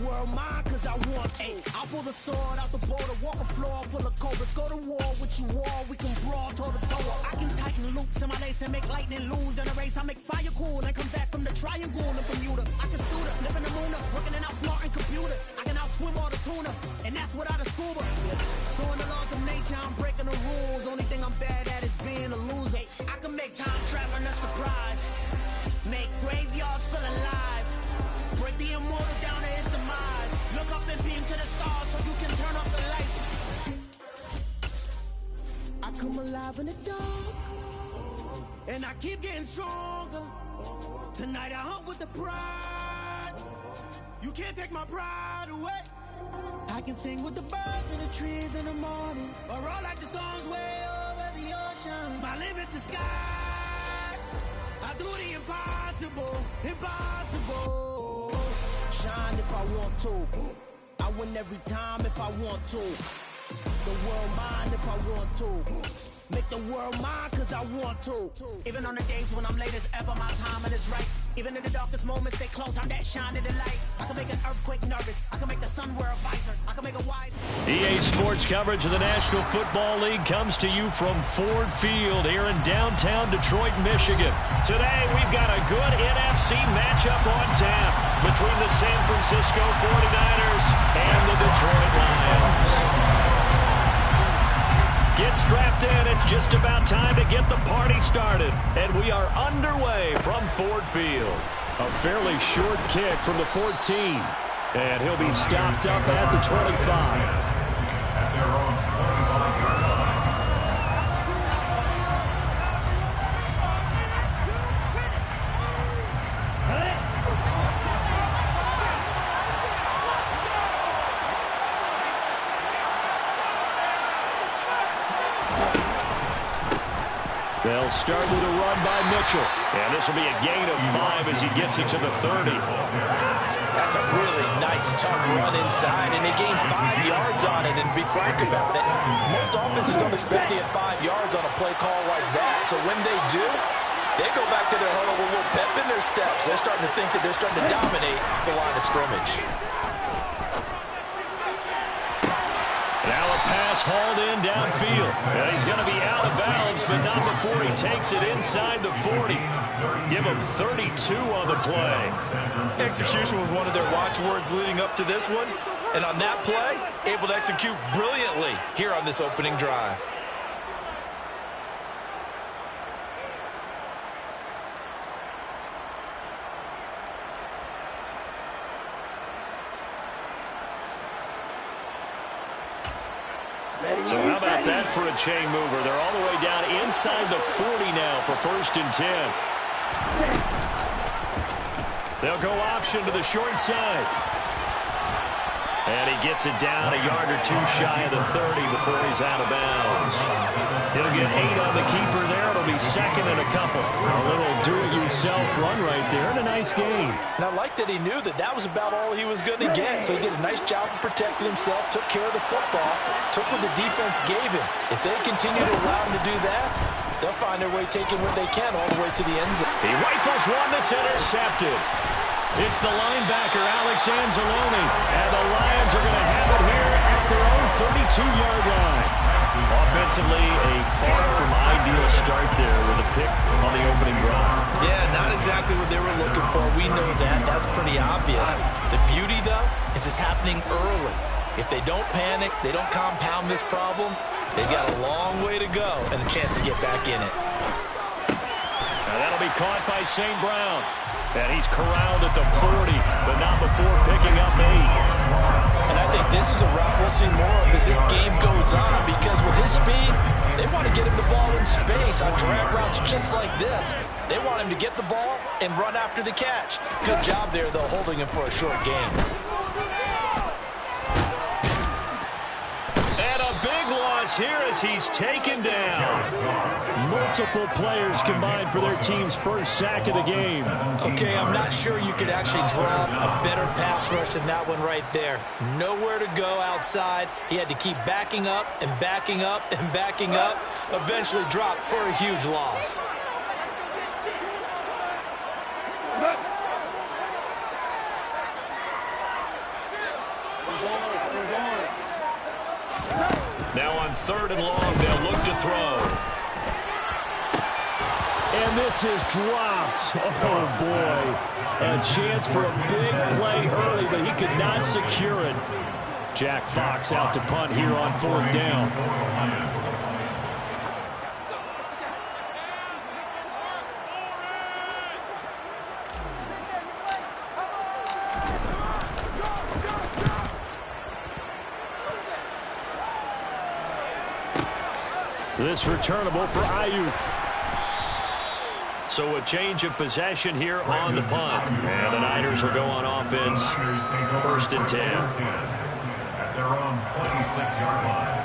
world mine cause I want to. I'll pull the sword out the border, walk a floor full of cobras. Go to war with you war, we can brawl toe to toe. I can tighten loops in my lace and make lightning lose in a race. I make fire cool and come back from the triangle in Bermuda. I can suit up, live in the moon up, working and outsmarting computers. I can outswim all the tuna, and that's without a scuba. So in the laws of nature, I'm breaking the rules. Only thing I'm bad at is being a loser. I can make time traveling a surprise, make graveyards feel alive, break the immortal down to his demise. Look up and beam to the stars so you can turn off the lights. I come alive in the dark, and I keep getting stronger. Tonight I hunt with the pride. You can't take my pride away. I can sing with the birds and the trees in the morning, or roll like the storms way over the ocean. My limit's the sky. I do the impossible, impossible. Shine if I want to. I win every time if I want to. The world mine if I want to. Make the world mine cause I want to. Even on the days when I'm late as ever, my timing is right. Even in the darkest moments, stay close, I'm that shining the light. I can make an earthquake nervous, I can make the sun wear a visor, I can make a wise... EA Sports coverage of the National Football League comes to you from Ford Field here in downtown Detroit, Michigan. Today, we've got a good NFC matchup on tap between the San Francisco 49ers and the Detroit Lions. Get strapped in. It's just about time to get the party started. And we are underway from Ford Field. A fairly short kick from the 14. And he'll be stopped up at the 25. They'll start with a run by Mitchell. And this will be a gain of 5 as he gets it to the 30. That's a really nice, tough run inside, and they gained 5 yards on it. And to be frank about it, most offenses don't expect to get 5 yards on a play call like that. So when they do, they go back to their huddle with a little pep in their steps. They're starting to think that they're starting to dominate the line of scrimmage. Now a pass hauled in downfield. And he's going to be out of bounds, but not before he takes it inside the 40. Give him 32 on the play. Execution was one of their watchwords leading up to this one. And on that play, able to execute brilliantly here on this opening drive. So how about that for a chain mover? They're all the way down inside the 40 now for 1st and 10. They'll go option to the short side. And he gets it down a yard or 2 shy of the 30 before he's out of bounds. He'll get 8 on the keeper there. It'll be 2nd and a couple. A little do-it-yourself run right there and a nice gain. And I like that he knew that that was about all he was going to get. So he did a nice job of protecting himself, took care of the football, took what the defense gave him. If they continue to allow him to do that, they'll find their way taking what they can all the way to the end zone. He rifles one that's intercepted. It's the linebacker, Alex Anzalone. And the Lions are going to have it here at their own 32-yard line. Offensively, a far from ideal start there with a pick on the opening drive. Yeah, not exactly what they were looking for. We know that. That's pretty obvious. The beauty, though, is it's happening early. If they don't panic, they don't compound this problem, they've got a long way to go and a chance to get back in it. Now that'll be caught by St. Brown. And he's corralled at the 40, but not before picking up 8. And I think this is a route we'll see more of as this game goes on, because with his speed, they want to get him the ball in space on drag routes just like this. They want him to get the ball and run after the catch. Good job there, though, holding him for a short gain. And a big loss here as he's taken down. Multiple players combined for their team's first sack of the game. Okay, I'm not sure you could actually draw a better pass rush than that one right there. Nowhere to go outside. He had to keep backing up and backing up and backing up. Eventually dropped for a huge loss. Now on 3rd and long, they'll look to throw. And this is dropped. Oh, boy. A chance for a big play early, but he could not secure it. Jack Fox out to punt here on 4th down. This returnable for Ayuk. So a change of possession here on the punt. And the Niners will go on offense. 1st and 10. At their own 26-yard line.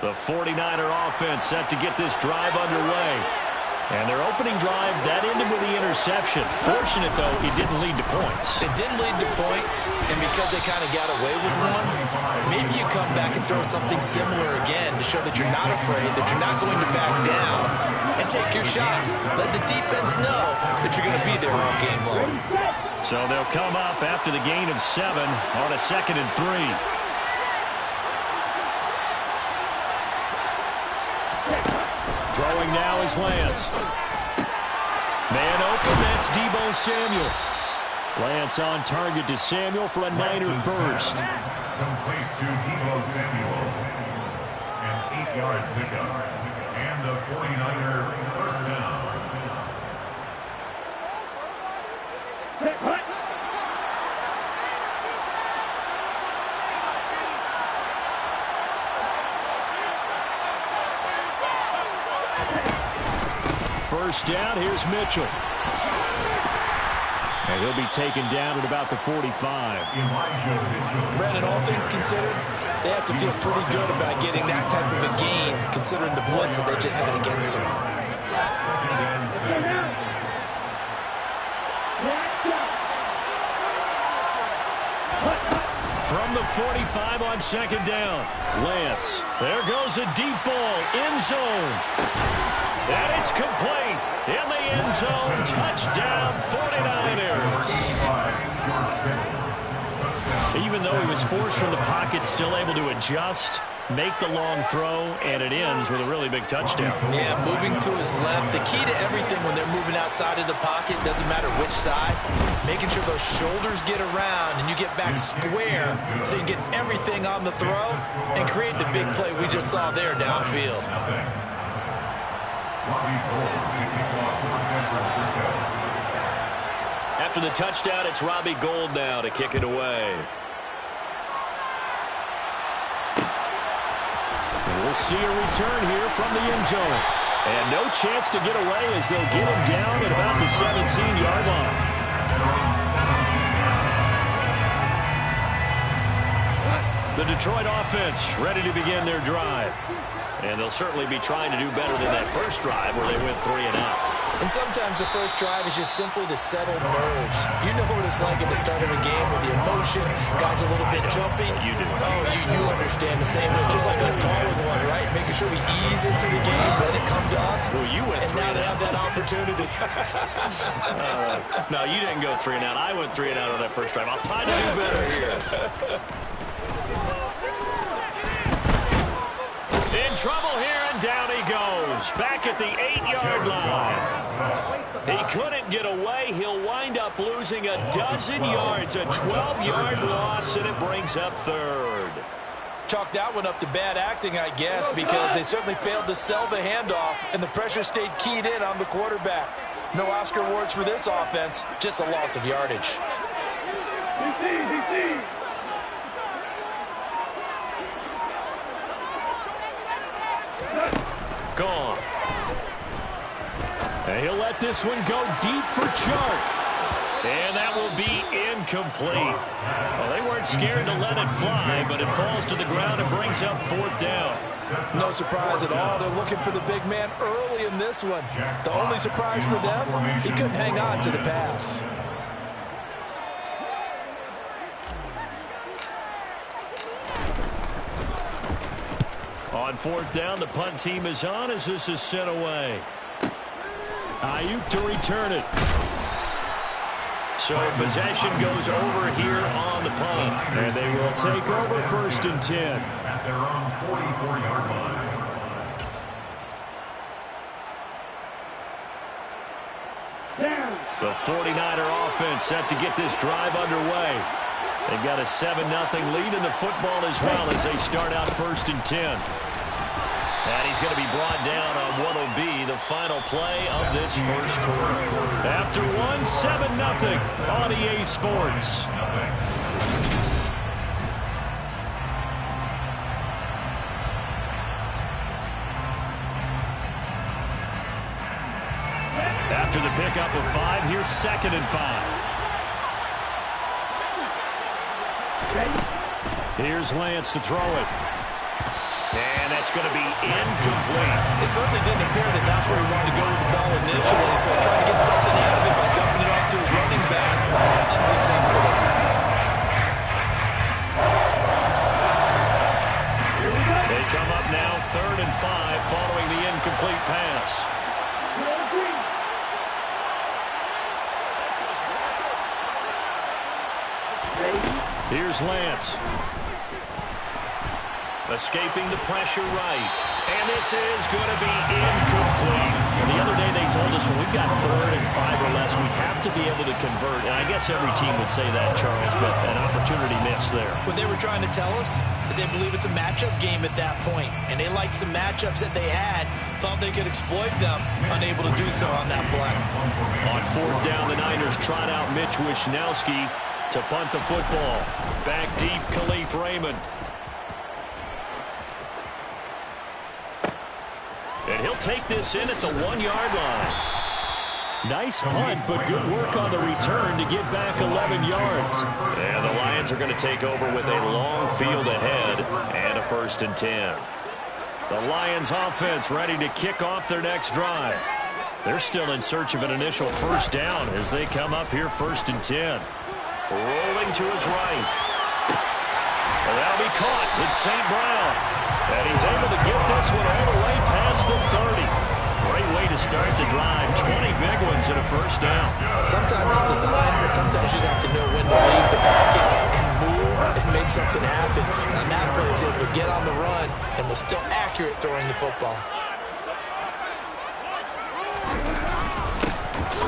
The 49er offense set to get this drive underway. And their opening drive, that ended with the interception. Fortunate, though, it didn't lead to points. It didn't lead to points, and because they kind of got away with one, maybe you come back and throw something similar again to show that you're not afraid, that you're not going to back down, and take your shot. Let the defense know that you're going to be there all game long. So they'll come up after the gain of 7 on a 2nd and 3. Throwing now is Lance. Man open, that's Deebo Samuel. Lance on target to Samuel for a Niner first. Complete to Deebo Samuel. An 8-yard pickup. And the 49er first down. First down, here's Mitchell. And he'll be taken down at about the 45. Brandon, all things considered, they have to feel pretty good about getting that type of a gain, considering the blitz that they just had against them. From the 45 on 2nd down, Lance. There goes a deep ball, end zone. And it's complete. In the end zone, touchdown 49ers. Even though he was forced from the pocket, still able to adjust, make the long throw, and it ends with a really big touchdown. Yeah, moving to his left. The key to everything when they're moving outside of the pocket, doesn't matter which side, making sure those shoulders get around and you get back square so you can get everything on the throw and create the big play we just saw there downfield. After the touchdown, it's Robbie Gould now to kick it away. And we'll see a return here from the end zone. And no chance to get away as they'll get him down at about the 17-yard line. The Detroit offense ready to begin their drive. And they'll certainly be trying to do better than that first drive where they went 3 and out. And sometimes the first drive is just simply to settle nerves. You know what it's like at the start of a game with the emotion, guys a little bit jumpy. You do. Oh, you understand the same. It's just like us calling one, right? Making sure we ease into the game, let it come to us. Well, you went 3 and now and they out. have that opportunity. No, you didn't go 3 and out. I went 3 and out on that first drive. I'll try to do better here. In trouble here, and down he goes. Back at the 8-yard line. He couldn't get away. He'll wind up losing a dozen yards. A 12-yard loss, and it brings up 3rd. Chalk that one up to bad acting, I guess, because they certainly failed to sell the handoff, and the pressure stayed keyed in on the quarterback. No Oscar awards for this offense, just a loss of yardage. Gone. And he'll let this one go deep for Chark. And that will be incomplete. Well, they weren't scared to let it fly, but it falls to the ground and brings up 4th down. No surprise at all. They're looking for the big man early in this one. The only surprise for them, he couldn't hang on to the pass. On 4th down, the punt team is on as this is sent away. Ayuk to return it. So possession goes over here on the punt. And they will take over 1st and 10. At their own 44-yard line. The 49er offense set to get this drive underway. They've got a 7-0 lead in the football as well as they start out 1st and 10. And he's going to be brought down on what will be the final play of this first quarter. After 7-0 on EA Sports. After the pickup of 5, here's 2nd and 5. Here's Lance to throw it. And that's going to be incomplete. It certainly didn't appear that that's where he wanted to go with the ball initially, so trying to get something out of it by dumping it off to his running back. Unsuccessfully. They come up now 3rd and 5 following the incomplete pass. Here's Lance. Escaping the pressure right. And this is going to be incomplete. The other day they told us when we've got 3rd and 5 or less, we have to be able to convert. And I guess every team would say that, Charles, but an opportunity missed there. What they were trying to tell us is they believe it's a matchup game at that point. And they liked some matchups that they had, thought they could exploit them, unable to do so on that play. On 4th down, the Niners trot out Mitch Wishnowski to punt the football. Back deep, Khalif Raymond. And he'll take this in at the 1-yard line. Nice punt, but good work on the return to get back 11 yards. And the Lions are going to take over with a long field ahead and a 1st and 10. The Lions offense ready to kick off their next drive. They're still in search of an initial 1st down as they come up here 1st and 10. Rolling to his right. And that'll be caught. It's St. Brown. And he's able to get this one all the way past the 30. Great way to start the drive. 20 big ones and a 1st down. Sometimes it's designed, but sometimes you just have to know when to leave the pocket and move and make something happen. And that play is able to get on the run and was still accurate throwing the football.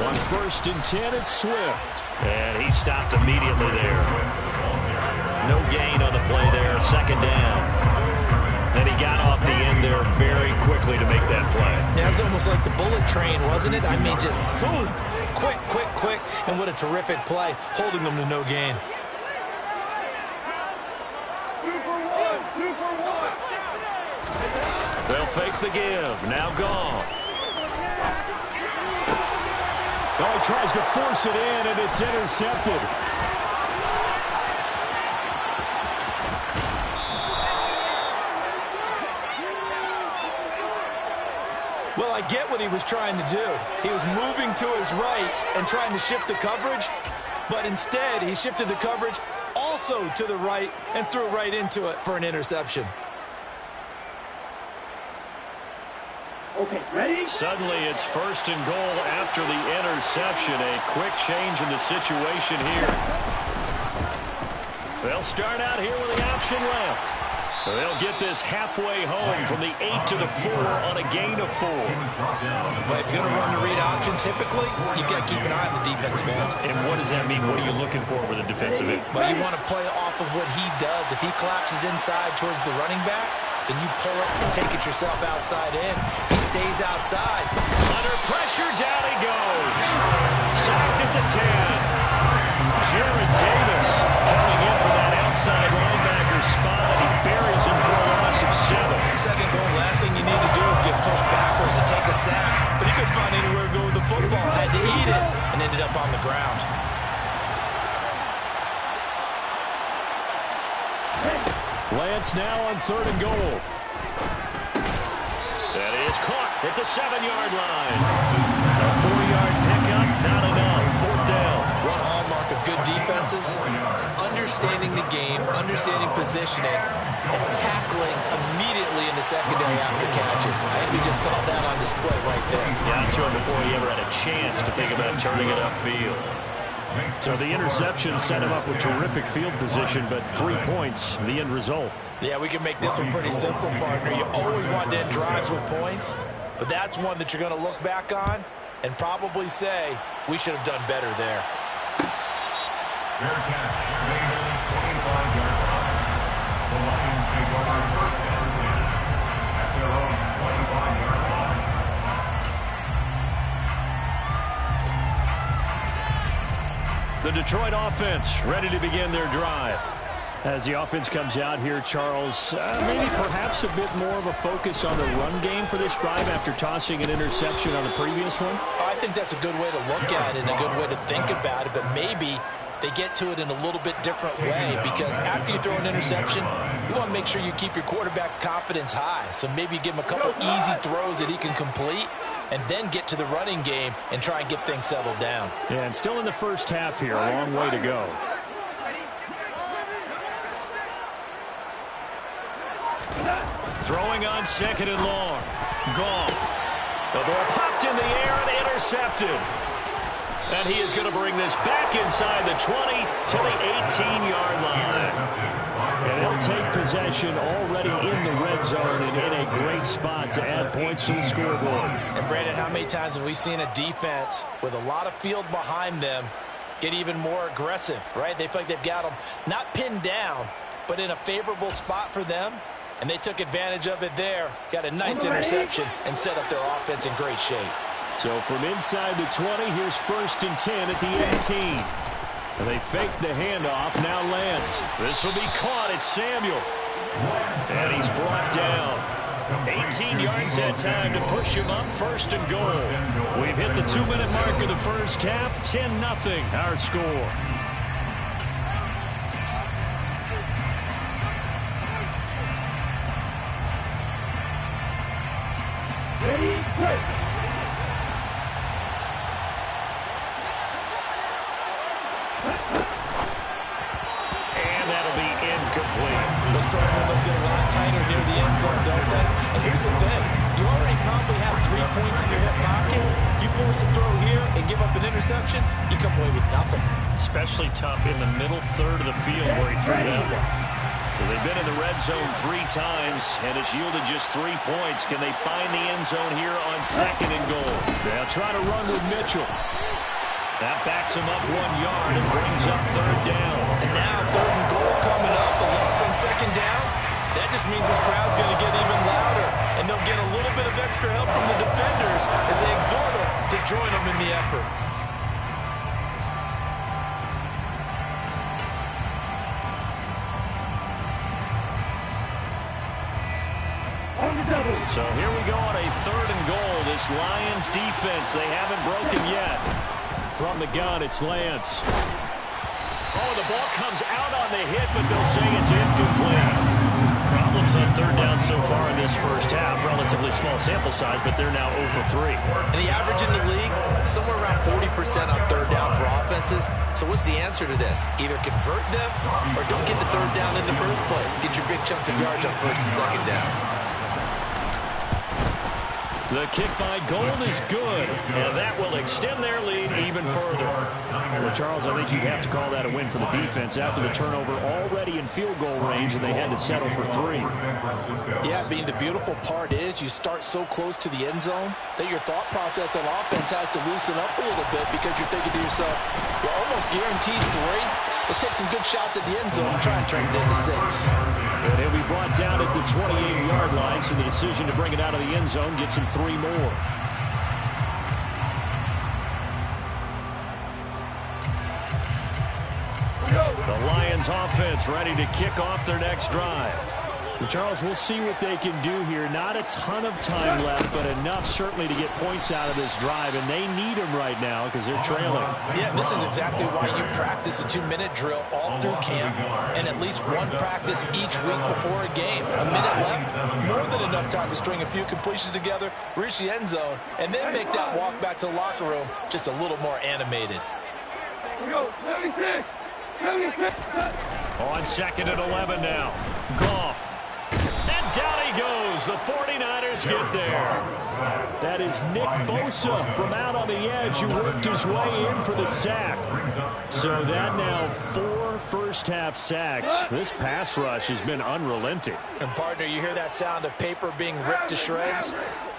On 1st and 10, it's Swift. And he stopped immediately there. No gain on the play there. 2nd down. And he got off the end there very quickly to make that play. Yeah, it was almost like the bullet train, wasn't it? I mean, just so quick, quick, quick. And what a terrific play, holding them to no gain. They'll fake the give. Now Goff. Oh, he tries to force it in, and it's intercepted. Well, I get what he was trying to do. He was moving to his right and trying to shift the coverage, but instead he shifted the coverage also to the right and threw right into it for an interception. Okay, ready? Suddenly it's 1st and goal after the interception. A quick change in the situation here. They'll start out here with the option left. They'll get this halfway home from the 8 to the 4 on a gain of 4. But if you're going to run the read option, typically, you've got to keep an eye on the defensive end. And what does that mean? What are you looking for with a defensive end? Well, you want to play off of what he does. If he collapses inside towards the running back, then you pull it and take it yourself outside in. If he stays outside. Under pressure, down he goes. Sacked at the 10. Jared Davis coming in for that outside linebacker spot, and he buries him for a loss of 7. 2nd goal, last thing you need to do is get pushed backwards to take a sack. But he couldn't find anywhere to go with the football, had to eat it, and ended up on the ground. Lance now on 3rd and goal. That is caught at the 7-yard line. A 4-yard pickup, not enough. 4th down. One hallmark of good defenses is understanding the game, understanding positioning, and tackling immediately in the secondary after catches. I think we just saw that on display right there. Got to him before he ever had a chance to think about turning it upfield. So the interception set him up with terrific field position, but 3 points, the end result. Yeah, we can make this one pretty simple, partner. You always want to end drives with points, but that's one that you're going to look back on and probably say, we should have done better there. Fair catch, made at the 25-yard line. The Lions take over first and 10 at their own 25-yard line. The Detroit offense ready to begin their drive. As the offense comes out here, Charles, maybe perhaps a bit more of a focus on the run game for this drive after tossing an interception on the previous one? I think that's a good way to look at it and a good way to think about it, but maybe they get to it in a little bit different way, because after you throw an interception, you want to make sure you keep your quarterback's confidence high. So maybe you give him a couple easy throws that he can complete and then get to the running game and try and get things settled down. Yeah, and still in the first half here, a long way to go. Throwing on second and long. Goff. The ball popped in the air and intercepted. And he is going to bring this back inside the 20 to the 18-yard line. And he'll take possession already in the red zone and in a great spot to add points to the scoreboard. And Brandon, how many times have we seen a defense with a lot of field behind them get even more aggressive, right? They feel like they've got them not pinned down, but in a favorable spot for them. And they took advantage of it there. Got a nice interception and set up their offense in great shape. So from inside the 20, here's 1st and 10 at the 18. And they fake the handoff. Now Lance. This will be caught. It's Samuel. And he's brought down. 18 yards that time to push him up. 1st and goal. We've hit the 2-minute mark of the first half. 10-0 our score. Ready, go! And that'll be incomplete. Those strong windows get a lot tighter near the end zone, don't they? And here's the thing. You already probably have 3 points in your hip pocket. You force a throw here and give up an interception, you come away with nothing. Especially tough in the middle third of the field where he threw that one. So they've been in the red zone 3 times, and it's yielded just 3 points. Can they find the end zone here on 2nd and goal? They'll try to run with Mitchell. That backs him up 1 yard and brings up 3rd down. And now 3rd and goal coming up. The loss on 2nd down. That just means this crowd's going to get even louder. And they'll get a little bit of extra help from the defenders as they exhort them to join them in the effort. So here we go on a 3rd and goal. This Lions defense, they haven't broken yet. From the gun, it's Lance. Oh, the ball comes out on the hit, but they'll say it's incomplete. Problems on 3rd down so far in this first half. Relatively small sample size, but they're now 0 for 3. And the average in the league, somewhere around 40% on 3rd down for offenses. So what's the answer to this? Either convert them or don't get the 3rd down in the first place. Get your big chunks of yards on 1st and 2nd down. The kick by Gold is good, and that will extend their lead even further. Well, Charles, I think you'd have to call that a win for the defense after the turnover already in field goal range, and they had to settle for 3. Yeah, Bean, the beautiful part is you start so close to the end zone that your thought process on offense has to loosen up a little bit because you're thinking to yourself, you're almost guaranteed 3. Let's take some good shots at the end zone and try and turn it into 6. And he'll be brought down at the 28-yard line, so the decision to bring it out of the end zone gets him 3 more. The Lions offense ready to kick off their next drive. And Charles, we'll see what they can do here. Not a ton of time left, but enough certainly to get points out of this drive, and they need them right now because they're trailing. Yeah, this is exactly why you practice a 2-minute drill all through camp and at least one practice each week before a game. A minute left, more than enough time to string a few completions together, reach the end zone, and then make that walk back to the locker room just a little more animated. Here we go, 76! 76! On 2nd and 11 now. Goff. And down he goes. goes. The 49ers get there. That is Nick Bosa from out on the edge who worked his way in for the sack. So that now 4 first-half sacks. This pass rush has been unrelenting. And, partner, you hear that sound of paper being ripped to shreds?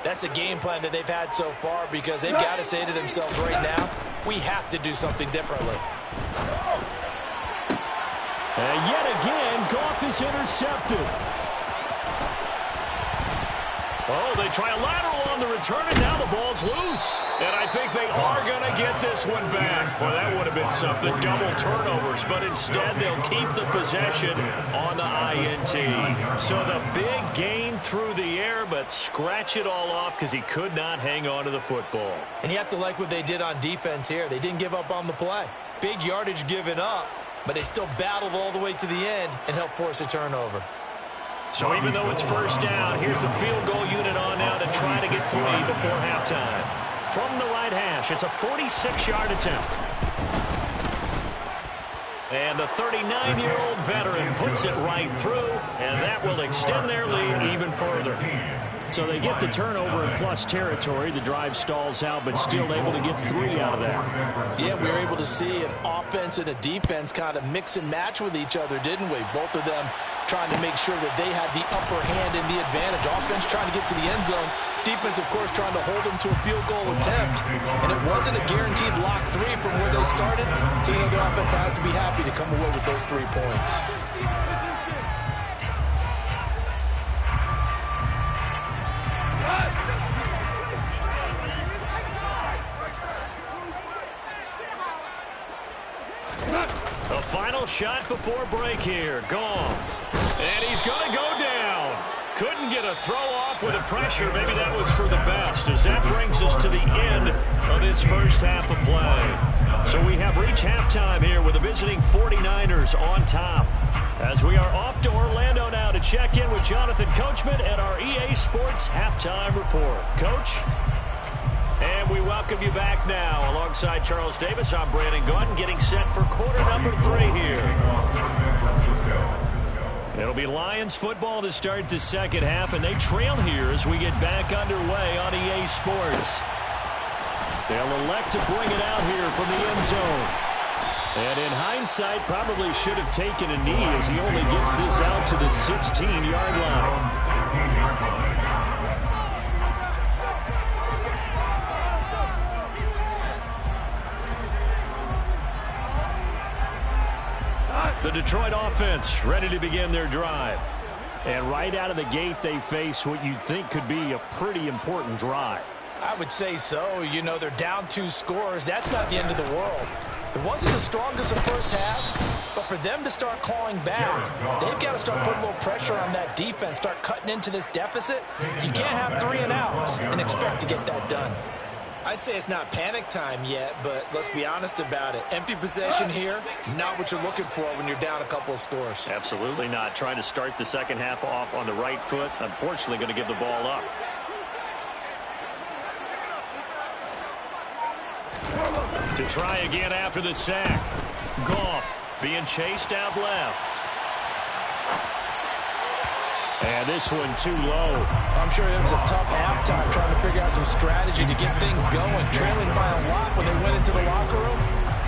That's a game plan that they've had so far because they've got to say to themselves right now, we have to do something differently. And yet again, Goff is intercepted. Oh, they try a lateral on the return, and now the ball's loose. And I think they are going to get this one back. Well, that would have been something, double turnovers. But instead, they'll keep the possession on the INT. So the big gain through the air, but scratch it all off because he could not hang on to the football. And you have to like what they did on defense here. They didn't give up on the play. Big yardage given up, but they still battled all the way to the end and helped force a turnover. So even though it's first down, here's the field goal unit on now to try to get 3 before halftime. From the right hash, it's a 46-yard attempt. And the 39-year-old veteran puts it right through, and that will extend their lead even further. So they get the turnover in plus territory. The drive stalls out, but still able to get 3 out of that. Yeah, we were able to see an offense and a defense kind of mix and match with each other, didn't we? Both of them trying to make sure that they had the upper hand and the advantage. Offense trying to get to the end zone. Defense, of course, trying to hold them to a field goal attempt. And it wasn't a guaranteed lock 3 from where they started. So, you know, the offense has to be happy to come away with those 3 points. The final shot before break here. Goff. And he's going to go down. Couldn't get a throw off with the pressure. Maybe that was for the best, as that brings us to the end of this first half of play. So we have reached halftime here with the visiting 49ers on top. As we are off to Orlando now to check in with Jonathan Coachman and our EA Sports Halftime Report. Coach? And we welcome you back now. Alongside Charles Davis, I'm Brandon Gaudin, getting set for quarter number 3 here. It'll be Lions football to start the second half, and they trail here as we get back underway on EA Sports. They'll elect to bring it out here from the end zone. And in hindsight, probably should have taken a knee as he only gets this out to the 16-yard line. The Detroit offense ready to begin their drive. And right out of the gate, they face what you'd think could be a pretty important drive. I would say so. You know, they're down 2 scores. That's not the end of the world. It wasn't the strongest of first halves, but for them to start clawing back, they've got to start putting a little pressure on that defense, start cutting into this deficit. You can't have 3 and outs and expect to get that done. I'd say it's not panic time yet, but let's be honest about it. Empty possession here, not what you're looking for when you're down a couple of scores. Absolutely not. Trying to start the second half off on the right foot. Unfortunately, going to give the ball up. To try again after the sack. Goff being chased out left. And this one too low. I'm sure it was a tough halftime trying to figure out some strategy to get things going. Trailing by a lot when they went into the locker room.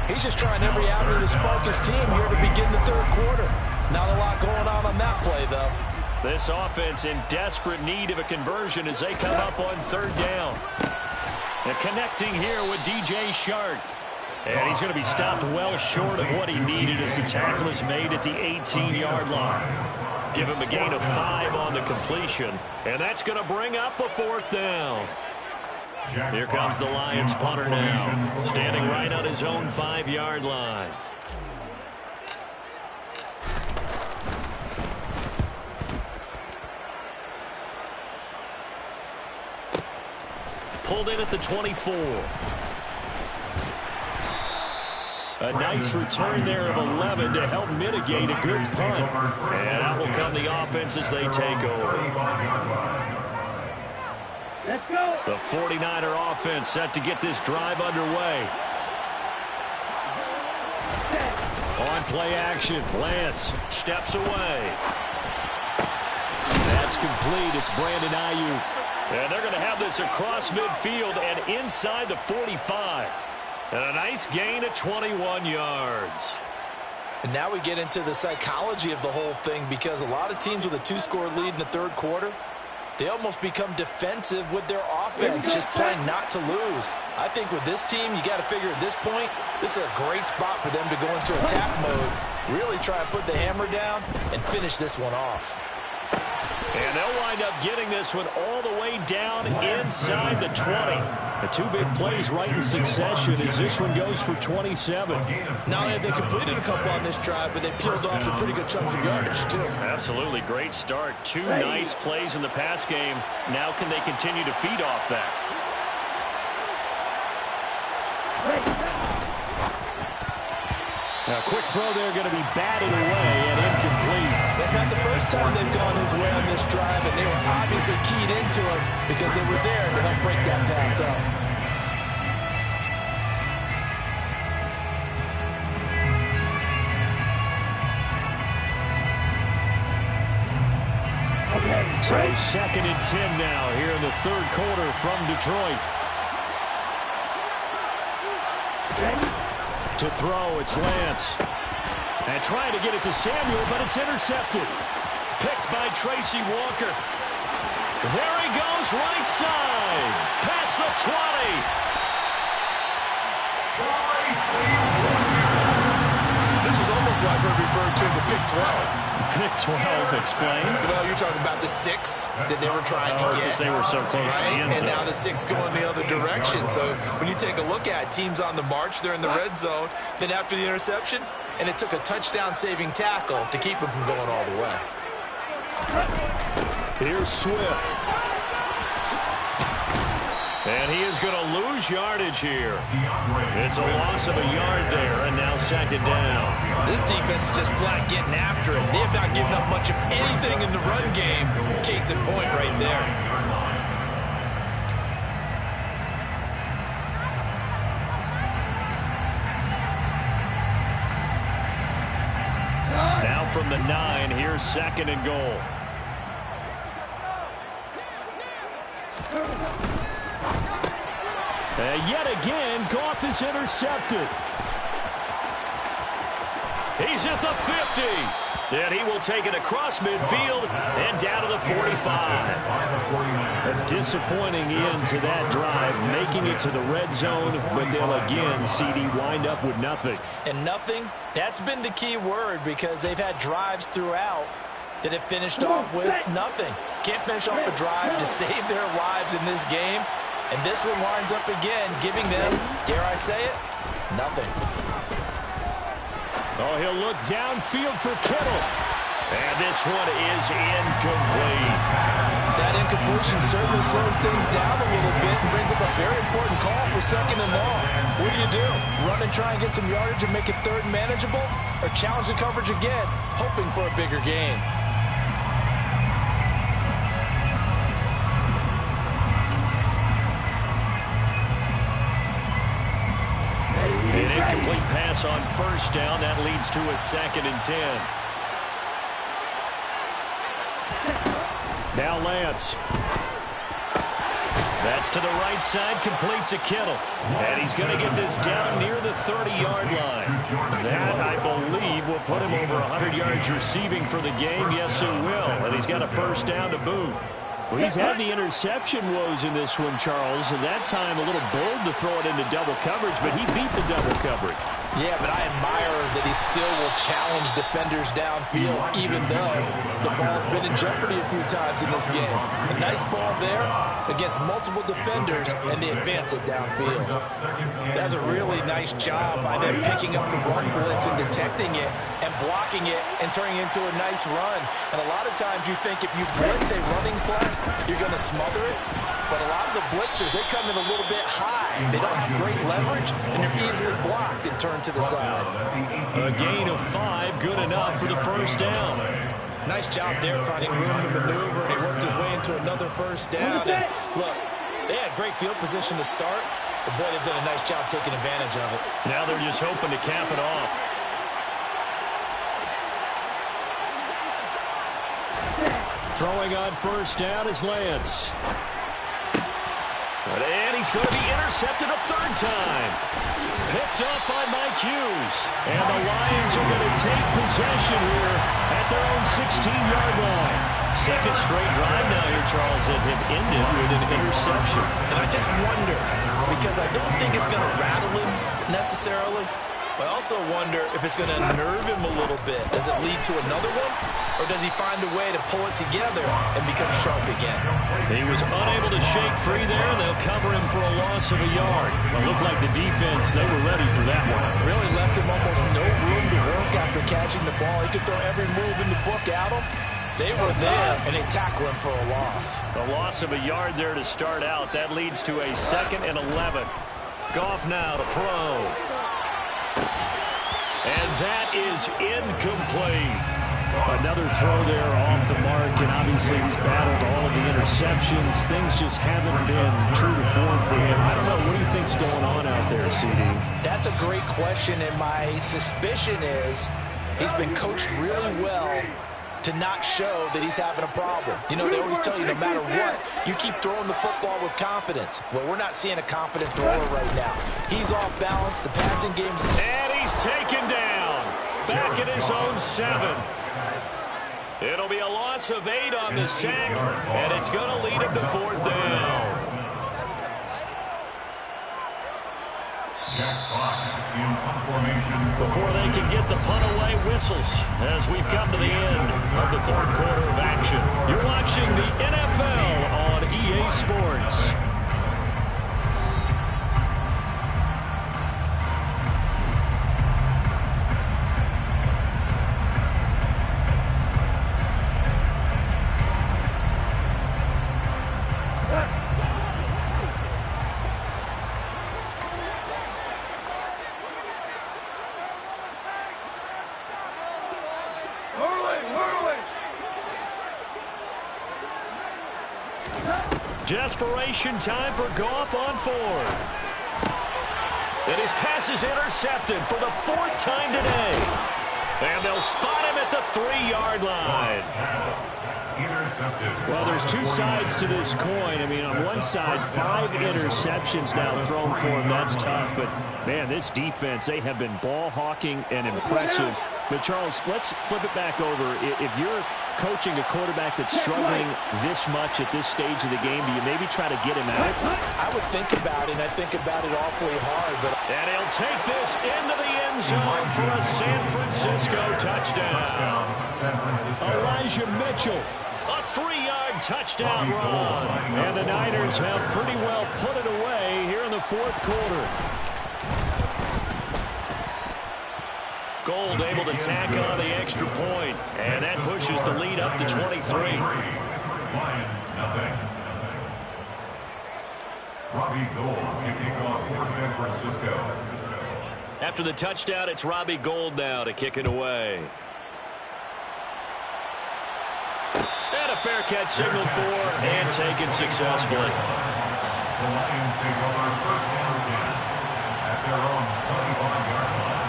He's just trying every avenue to spark his team here to begin the third quarter. Not a lot going on that play, though. This offense in desperate need of a conversion as they come up on third down. And connecting here with DJ Shark. And he's going to be stopped well short of what he needed as the tackle is made at the 18-yard line. Give him a gain of 5 on the completion. And that's going to bring up a 4th down. Here comes the Lions punter now. Standing right on his own 5-yard line. Pulled in at the 24. A nice return there of 11 to help mitigate a good punt. And out will come the offense as they take over. Let's go. The 49er offense set to get this drive underway. On play action, Lance steps away. That That's complete. It's Brandon Ayuk. And they're going to have this across midfield and inside the 45. And a nice gain of 21 yards. And now we get into the psychology of the whole thing, because a lot of teams with a 2-score lead in the third quarter, they almost become defensive with their offense, just playing not to lose. I think with this team, you got to figure at this point, this is a great spot for them to go into attack mode, really try and put the hammer down and finish this one off. And they'll wind up getting this one all the way down inside the 20. The two big plays right in succession as this one goes for 27. Not only have they completed a couple on this drive, but they peeled off some pretty good chunks of yardage, too. Absolutely great start. Two nice plays in the pass game. Now can they continue to feed off that? Now, quick throw there, going to be batted away and incomplete. That's not the first time they've gone his way on this drive, and they were obviously keyed into it because they were there to help break that pass up. So 2nd and 10 now here in the third quarter from Detroit. To throw, it's Lance. And trying to get it to Samuel, but it's intercepted. Picked by Tracy Walker. There he goes, right side. Past the 20. This was almost what I've heard referred to as a Big 12. Big 12, explain. Well, you're talking about the 6 that they were trying to get. Because they were so close to the end zone. And now the 6 going the other direction. So when you take a look at teams on the march, they're in the red zone. Then after the interception, and it took a touchdown-saving tackle to keep them from going all the way. Here's Swift. And he is going to lose yardage here. It's a loss of a yard there, and now 2nd down. This defense is just flat getting after it. They have not given up much of anything in the run game. Case in point right there. Now from the 9, here's 2nd and goal. And yet again, Goff is intercepted. He's at the 50. And he will take it across midfield and down to the 45. A disappointing end to that drive, making it to the red zone, but they'll again, CD, wind up with nothing. And nothing, that's been the key word, because they've had drives throughout that have finished off with nothing. Can't finish off a drive to save their lives in this game. And this one winds up again, giving them, dare I say it, nothing. Oh, he'll look downfield for Kittle. And this one is incomplete. That incompletion certainly slows things down a little bit and brings up a very important call for 2nd and long. What do? Run and try and get some yardage and make it 3rd and manageable? Or challenge the coverage again, hoping for a bigger gain? An incomplete pass on 1st down. That leads to a 2nd and 10. Now Lance. That's to the right side, complete to Kittle. And he's going to get this down near the 30-yard line. That, I believe, will put him over 100 yards receiving for the game. Yes, it will. And he's got a 1st down to boot. Well, he's had the interception woes in this one, Charles, and that time a little bold to throw it into double coverage, but he beat the double coverage. Yeah, but I admire that he still will challenge defenders downfield, even though the ball's been in jeopardy a few times in this game. A nice ball there against multiple defenders, and they advance it downfield. That's a really nice job by them picking up the run blitz and detecting it and blocking it and turning it into a nice run. And a lot of times you think if you blitz a running play, you're going to smother it. But a lot of the blitzers, they come in a little bit high. They don't have great leverage, and they're easily blocked and turned to the side. A gain of 5, good enough for the 1st down. Nice job there finding room to maneuver, and he worked his way into another 1st down. And look, they had great field position to start, but boy, they've done a nice job taking advantage of it. Now they're just hoping to cap it off. Throwing on first down is Lance. And he's going to be intercepted a third time. Picked up by Mike Hughes. And the Lions are going to take possession here at their own 16-yard line. Second straight drive now here, Charles, that have ended with an interception. And I just wonder, because I don't think it's going to rattle him necessarily, but I also wonder if it's going to nerve him a little bit. Does it lead to another one? Or does he find a way to pull it together and become sharp again? He was unable to shake free there, and they'll cover him for a loss of a yard. It looked like the defense, they were ready for that one. Really left him almost no room to work after catching the ball. He could throw every move in the book at him. They were there, and they tackle him for a loss. A loss of a yard there to start out. That leads to a 2nd and 11. Goff now to throw. And that is incomplete. Another throw there off the mark, and obviously he's battled all of the interceptions. Things just haven't been true to form for him. I don't know. What do you think's going on out there, CD? That's a great question, and my suspicion is he's been coached really well to not show that he's having a problem. You know, they always tell you no matter what, you keep throwing the football with confidence. Well, we're not seeing a confident thrower right now. He's off balance. The passing game's... And he's taken down. Back at his own 7. It'll be a loss of 8 on the sack, and it's going to lead him to 4th down. Jack Fox in punt formation. Before they can get the punt away, whistles as we've come to the end of the 3rd quarter of action. You're watching the NFL on EA Sports. Desperation time for Goff on 4th. And his pass is intercepted for the 4th time today. And they'll spot him at the 3-yard line. Well, there's two sides to this coin. I mean, on one side, 5 interceptions now thrown for him. That's tough. But, man, this defense, they have been ball hawking and impressive. But, Charles, let's flip it back over. If you're coaching a quarterback that's struggling this much at this stage of the game, do you maybe try to get him out? I would think about it, and I think about it awfully hard. And he'll take this into the end zone for a San Francisco touchdown. Elijah Mitchell, a 3-yard touchdown run. And the Niners have pretty well put it away here in the 4th quarter. Gold able to tack on the extra point, and that pushes the lead up to 23. Lions, nothing. Robbie Gould kicking off for San Francisco. After the touchdown, it's Robbie Gould now to kick it away. And a fair catch signaled for and taken successfully. The Lions take over 1st and 10 at their own 25-yard line.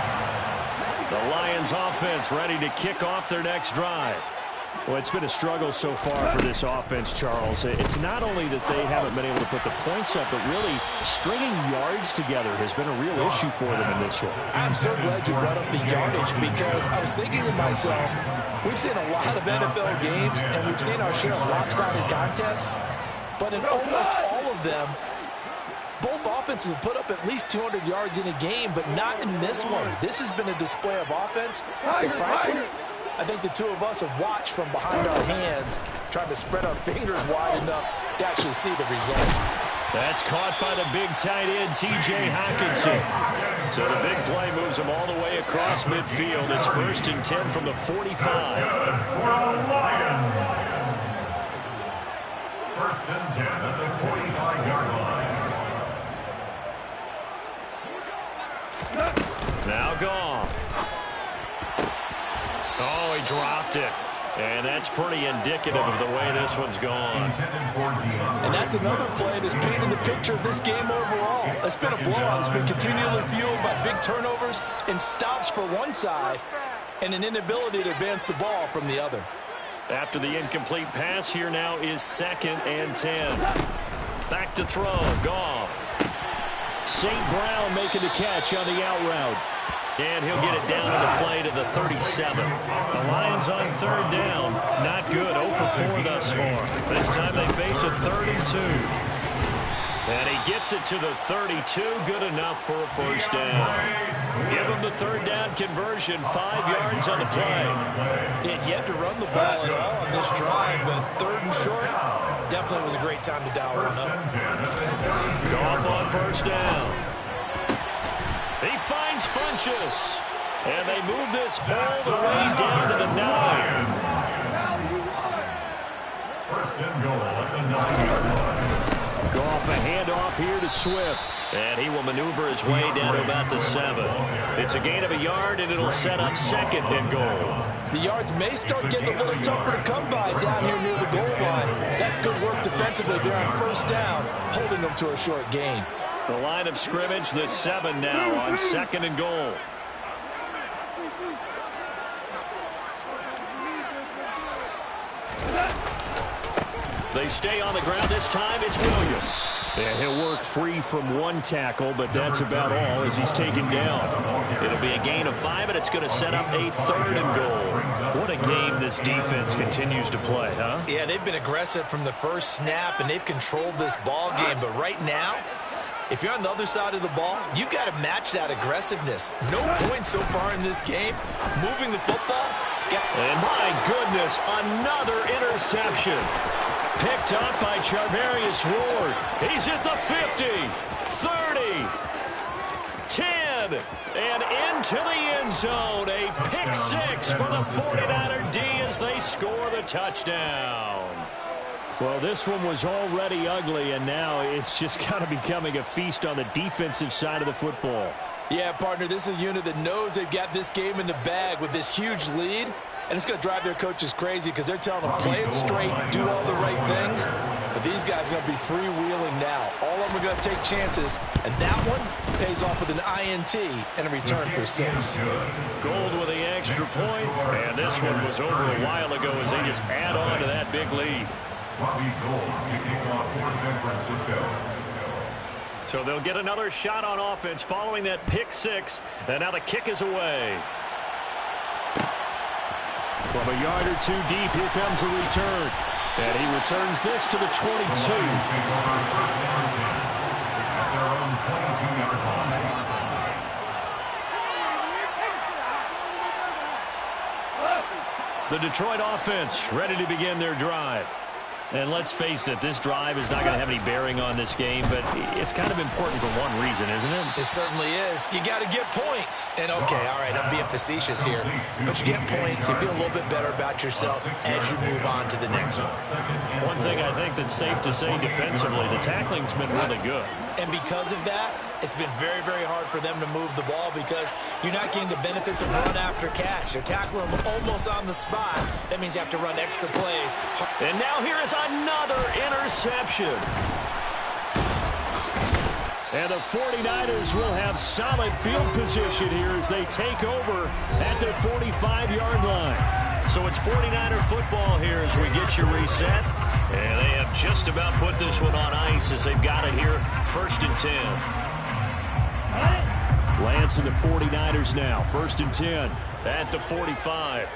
The Lions offense ready to kick off their next drive. Well, it's been a struggle so far for this offense, Charles. It's not only that they haven't been able to put the points up, but really stringing yards together has been a real issue for them in this one. I'm so glad you brought up the yardage, because I was thinking to myself, we've seen a lot of NFL games, and we've seen our share of lopsided contests, but in almost all of them, both offenses have put up at least 200 yards in a game, but not in this one. This has been a display of offense that, frankly, I think the two of us have watched from behind our hands, trying to spread our fingers wide enough to actually see the result. That's caught by the big tight end, T.J. Hockenson. So the big play moves him all the way across midfield. It's 1st and 10 from the 45. For the Lions. 1st and 10 at the 45-yard line. Now Goff. Oh, he dropped it. And that's pretty indicative of the way this one's gone. And that's another play that's painted the picture of this game overall. It's been a blowout. It's been continually fueled by big turnovers and stops for one side and an inability to advance the ball from the other. After the incomplete pass, here now is 2nd and 10. Back to throw, Goff. St. Brown making the catch on the out route. And he'll get it down to the play to the 37. The Lions on 3rd down. Not good, 0 for 4 thus far. This time they face a 3rd and 2. And he gets it to the 32. Good enough for a first down. Give him the 3rd down conversion. 5 yards on the play. They had yet to run the ball at all on this drive, but 3rd and short definitely was a great time to dial one up. Goff on first down. He finds Funchess. And they move this all the way down to the 9. First and goal at the 9-yard line. Goff a handoff here to Swift. And he will maneuver his way down to about the 7. It's a gain of a yard, and it'll set up 2nd and goal. The yards may start getting a little tougher to come by down here near the goal line. That's good work defensively there on first down, holding them to a short gain. The line of scrimmage, the 7 now on 2nd and goal. They stay on the ground. This time it's Williams. And he'll work free from 1 tackle, but that's about all as he's taken down. It'll be a gain of 5, and it's going to set up a 3rd and goal. What a game this defense continues to play, huh? Yeah, they've been aggressive from the first snap, and they've controlled this ball game. But right now, if you're on the other side of the ball, you've got to match that aggressiveness. No points so far in this game. Moving the football. And my goodness, another interception. Picked up by Charvarius Ward. He's at the 50, 30, 10, and into the end zone. A pick 6 for the 49er D as they score the touchdown. Well, this one was already ugly, and now it's just kind of becoming a feast on the defensive side of the football. Yeah, partner, this is a unit that knows they've got this game in the bag with this huge lead. And it's going to drive their coaches crazy because they're telling them play it straight, do all the right things. But these guys are going to be freewheeling now. All of them are going to take chances. And that one pays off with an INT and a return for 6. Gold with the extra point. And this one was over a while ago as they just add on to that big lead. Robbie Gould kicking off for San Francisco. So they'll get another shot on offense following that pick 6. And now the kick is away. From a yard or 2 deep, here comes the return. And he returns this to the 22. The Detroit offense ready to begin their drive. And let's face it, this drive is not going to have any bearing on this game, but it's kind of important for one reason, isn't it? It certainly is. You got to get points. And, okay, all right, I'm being facetious here. But you get points, you feel a little bit better about yourself as you move on to the next one. One thing I think that's safe to say defensively, the tackling's been really good. And because of that, it's been very, very hard for them to move the ball because you're not getting the benefits of run after catch. They're tackling them almost on the spot. That means you have to run extra plays. And now here is another interception. And the 49ers will have solid field position here as they take over at their 45-yard line. So it's 49er football here as we get you reset. And they have just about put this one on ice as they've got it here, 1st and 10. Lance and the 49ers now, 1st and 10. At the 45.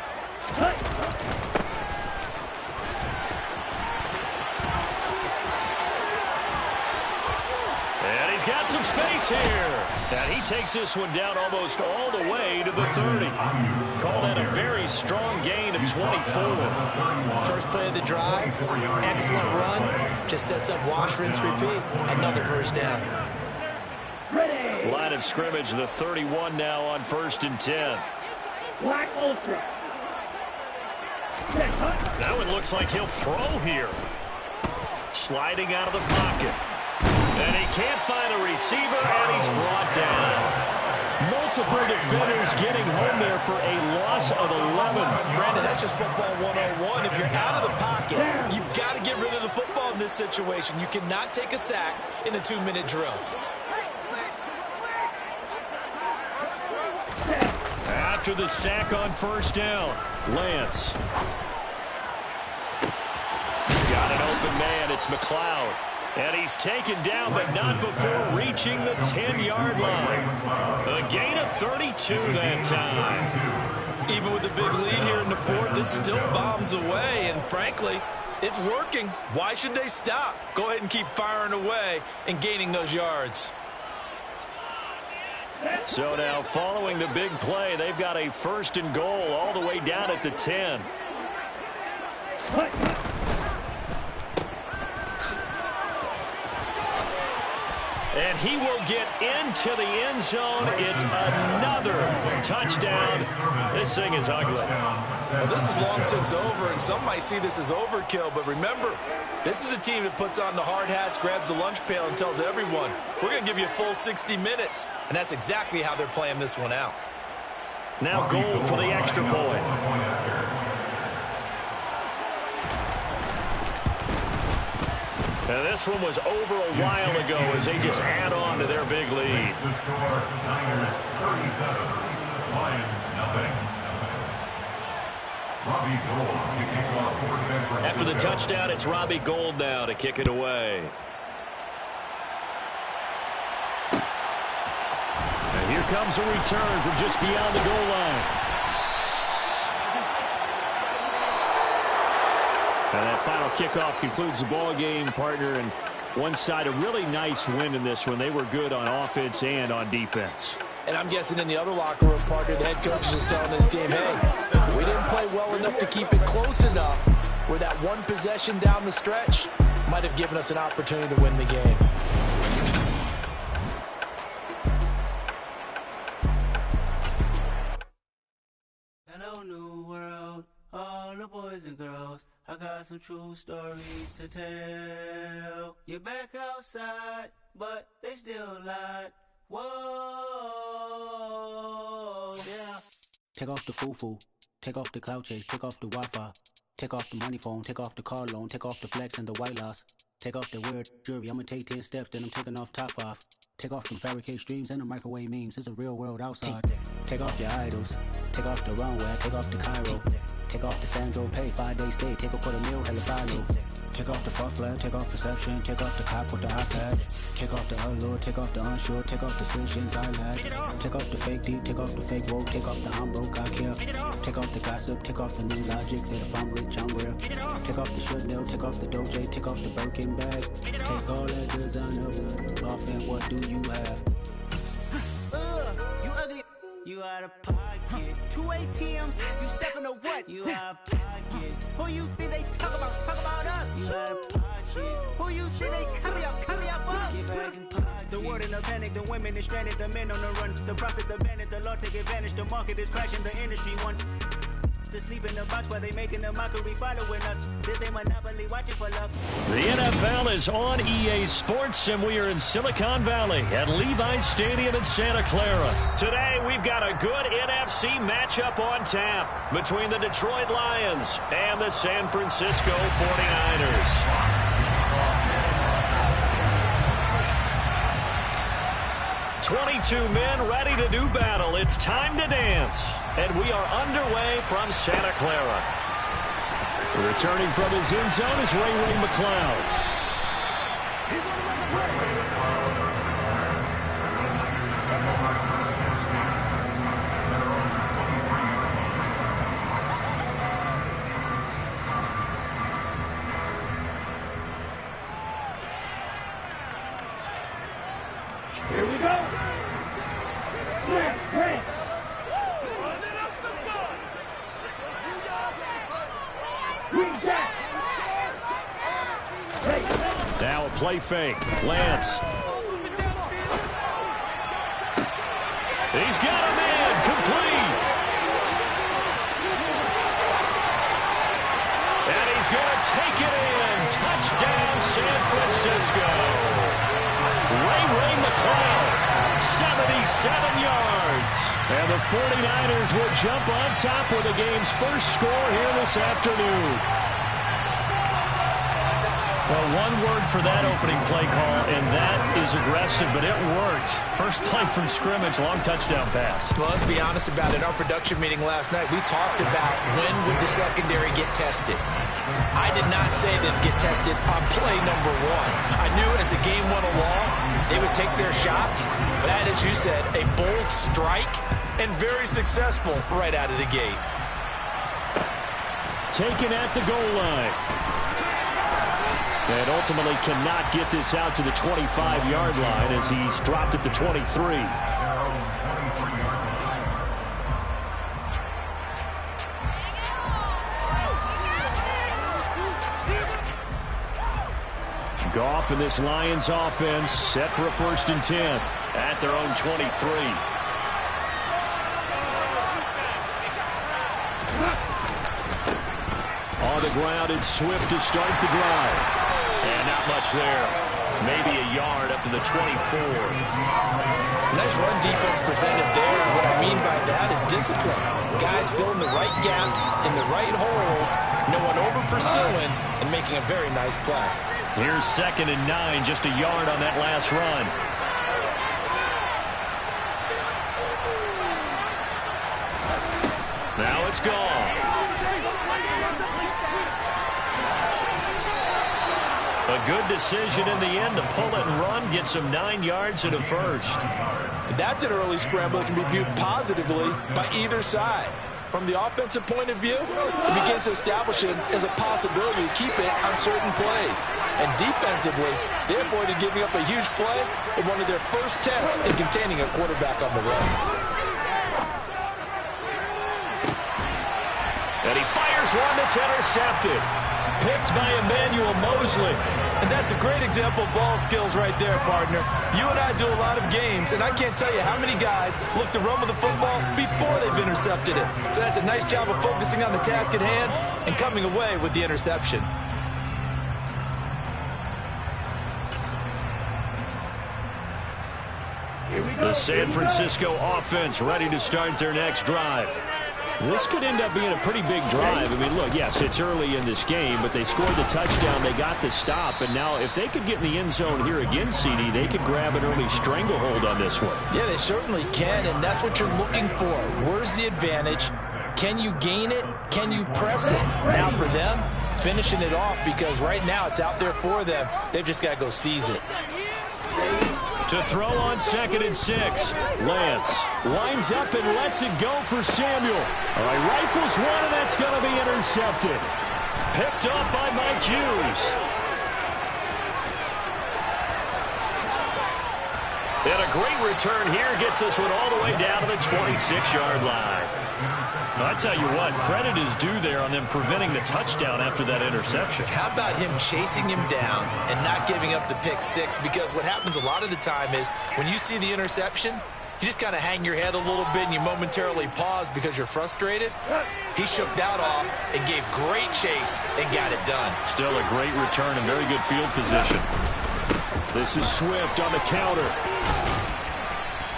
And he's got some space here. And he takes this one down almost all the way to the 30. Call that a very strong gain of 24. First play of the drive, excellent run. Just sets up wash, rinse, repeat. Another first down. Line of scrimmage, the 31 now on 1st and 10. Black Ultra. That one looks like he'll throw here. Sliding out of the pocket. And he can't find a receiver, and he's brought down. Multiple defenders getting home there for a loss of 11. Brandon, that's just football 101. If you're out of the pocket, you've got to get rid of the football in this situation. You cannot take a sack in a 2-minute drill. After the sack on 1st down, Lance. It's McLeod. And he's taken down, but not before reaching the 10-yard line. A gain of 32 that time. Even with the big lead here in the fourth, it still bombs away. And frankly, it's working. Why should they stop? Go ahead and keep firing away and gaining those yards. So now following the big play, they've got a 1st and goal all the way down at the 10. And he will get into the end zone. It's another touchdown. This thing is ugly. Well, this is long since over, and some might see this as overkill. But remember, this is a team that puts on the hard hats, grabs the lunch pail, and tells everyone, we're going to give you a full 60 minutes. And that's exactly how they're playing this one out. Now Gold for the extra point. And this one was over a while ago as they just add on to their big lead. The score, Niners 37, Lions nothing. Robbie Gould kicking off for San Francisco. After the touchdown, it's Robbie Gould now to kick it away. And here comes a return from just beyond the goal line. And that final kickoff concludes the ball game, partner. And one side, a really nice win in this one. They were good on offense and on defense. And I'm guessing in the other locker room, partner, the head coach is just telling his team, hey, we didn't play well enough to keep it close enough where that one possession down the stretch might have given us an opportunity to win the game. Hello, new world, all the boys and girls. I got some true stories to tell. You're back outside, but they still lied. Whoa, yeah. Take off the foo-foo, take off the cloud chase, take off the Wi-Fi, take off the money phone, take off the car loan, take off the flex and the white loss, take off the weird jewelry. I'ma take 10 steps, then I'm taking off top 5. Take off them fabricate streams and the microwave memes. It's a real world outside. Take off your idols, take off the runway, take off the Cairo. Take off the Sandro Pay, 5-day stay, take a quarter meal, hella follow. Take off the fuck flag, take off perception, take off the cop with the iPad. Take off the allure, take off the unsure, take off decisions I lack. Take off the fake deep, take off the fake woke, take off the I'm broke, I care. Take off the gossip, take off the new logic, that if I'm rich, I'm real. Take off the shirt nail, take off the Doja, take off the Birkin bag. Take all that designer off and what do you have? You ugly. You out of pocket. 2 ATMs, you stepping to what? You out of pocket. Who you think they talk about? Talk about us. You out of pocket. Who you think they carry up us? Get back in pocket. The world in a panic, the women is stranded, the men on the run. The profits abandoned, the law take advantage. The market is crashing, the industry wants to sleep in the box while they making a mockery following us. This ain't Monopoly, watching for love. The NFL is on EA Sports, and we are in Silicon Valley at Levi's Stadium in Santa Clara. Today, we've got a good NFC matchup on tap between the Detroit Lions and the San Francisco 49ers. "22 men ready to do battle. It's time to dance." And we are underway from Santa Clara. Returning from his end zone is Ray McLeod. Here we go. Snap, Now a play fake. Lance. He's got a man complete. And he's going to take it in. Touchdown, San Francisco. Ray McLeod, 77 yards. And the 49ers will jump on top with the game's first score here this afternoon. Well, one word for that opening play call, and that is aggressive, but it worked. First play from scrimmage, long touchdown pass. Well, let's be honest about it. In our production meeting last night, we talked about when would the secondary get tested. I did not say they'd get tested on play number 1. I knew as the game went along, they would take their shots. But that, as you said, a bold strike and very successful right out of the gate. Taken at the goal line. And ultimately cannot get this out to the 25-yard line as he's dropped at the 23. Goff and this Lions offense set for a 1st and 10 at their own 23. On the ground, it's Swift to start the drive. And not much there. Maybe a yard up to the 24. Nice run defense presented there. What I mean by that is discipline. Guys filling the right gaps in the right holes, no one over pursuing, and making a very nice play. Here's 2nd and 9, just a yard on that last run. Now it's gone. A good decision in the end to pull it and run, get some 9 yards and a first. That's an early scramble that can be viewed positively by either side. From the offensive point of view, it begins to establish it as a possibility to keep it on certain plays. And defensively, they avoided giving up a huge play in one of their first tests in containing a quarterback on the run. And he fires one that's intercepted. Picked by Emmanuel Mosley. And that's a great example of ball skills right there, partner. You and I do a lot of games, and I can't tell you how many guys look to run with the football before they've intercepted it. So that's a nice job of focusing on the task at hand and coming away with the interception. The San Francisco offense ready to start their next drive. This could end up being a pretty big drive. I mean, look, yes, it's early in this game, but they scored the touchdown. They got the stop, and now if they could get in the end zone here again, CD, they could grab an early stranglehold on this one. Yeah, they certainly can, and that's what you're looking for. Where's the advantage? Can you gain it? Can you press it? Now for them, finishing it off, because right now it's out there for them. They've just got to go seize it. To throw on 2nd and 6. Lance lines up and lets it go for Samuel. All right, rifles one, and that's going to be intercepted. Picked up by Mike Hughes. And a great return here gets this one all the way down to the 26-yard line. I tell you what, credit is due there on them preventing the touchdown after that interception. How about him chasing him down and not giving up the pick 6? Because what happens a lot of the time is when you see the interception, you just kind of hang your head a little bit and you momentarily pause because you're frustrated. He shook that off and gave great chase and got it done. Still a great return and very good field position. This is Swift on the counter.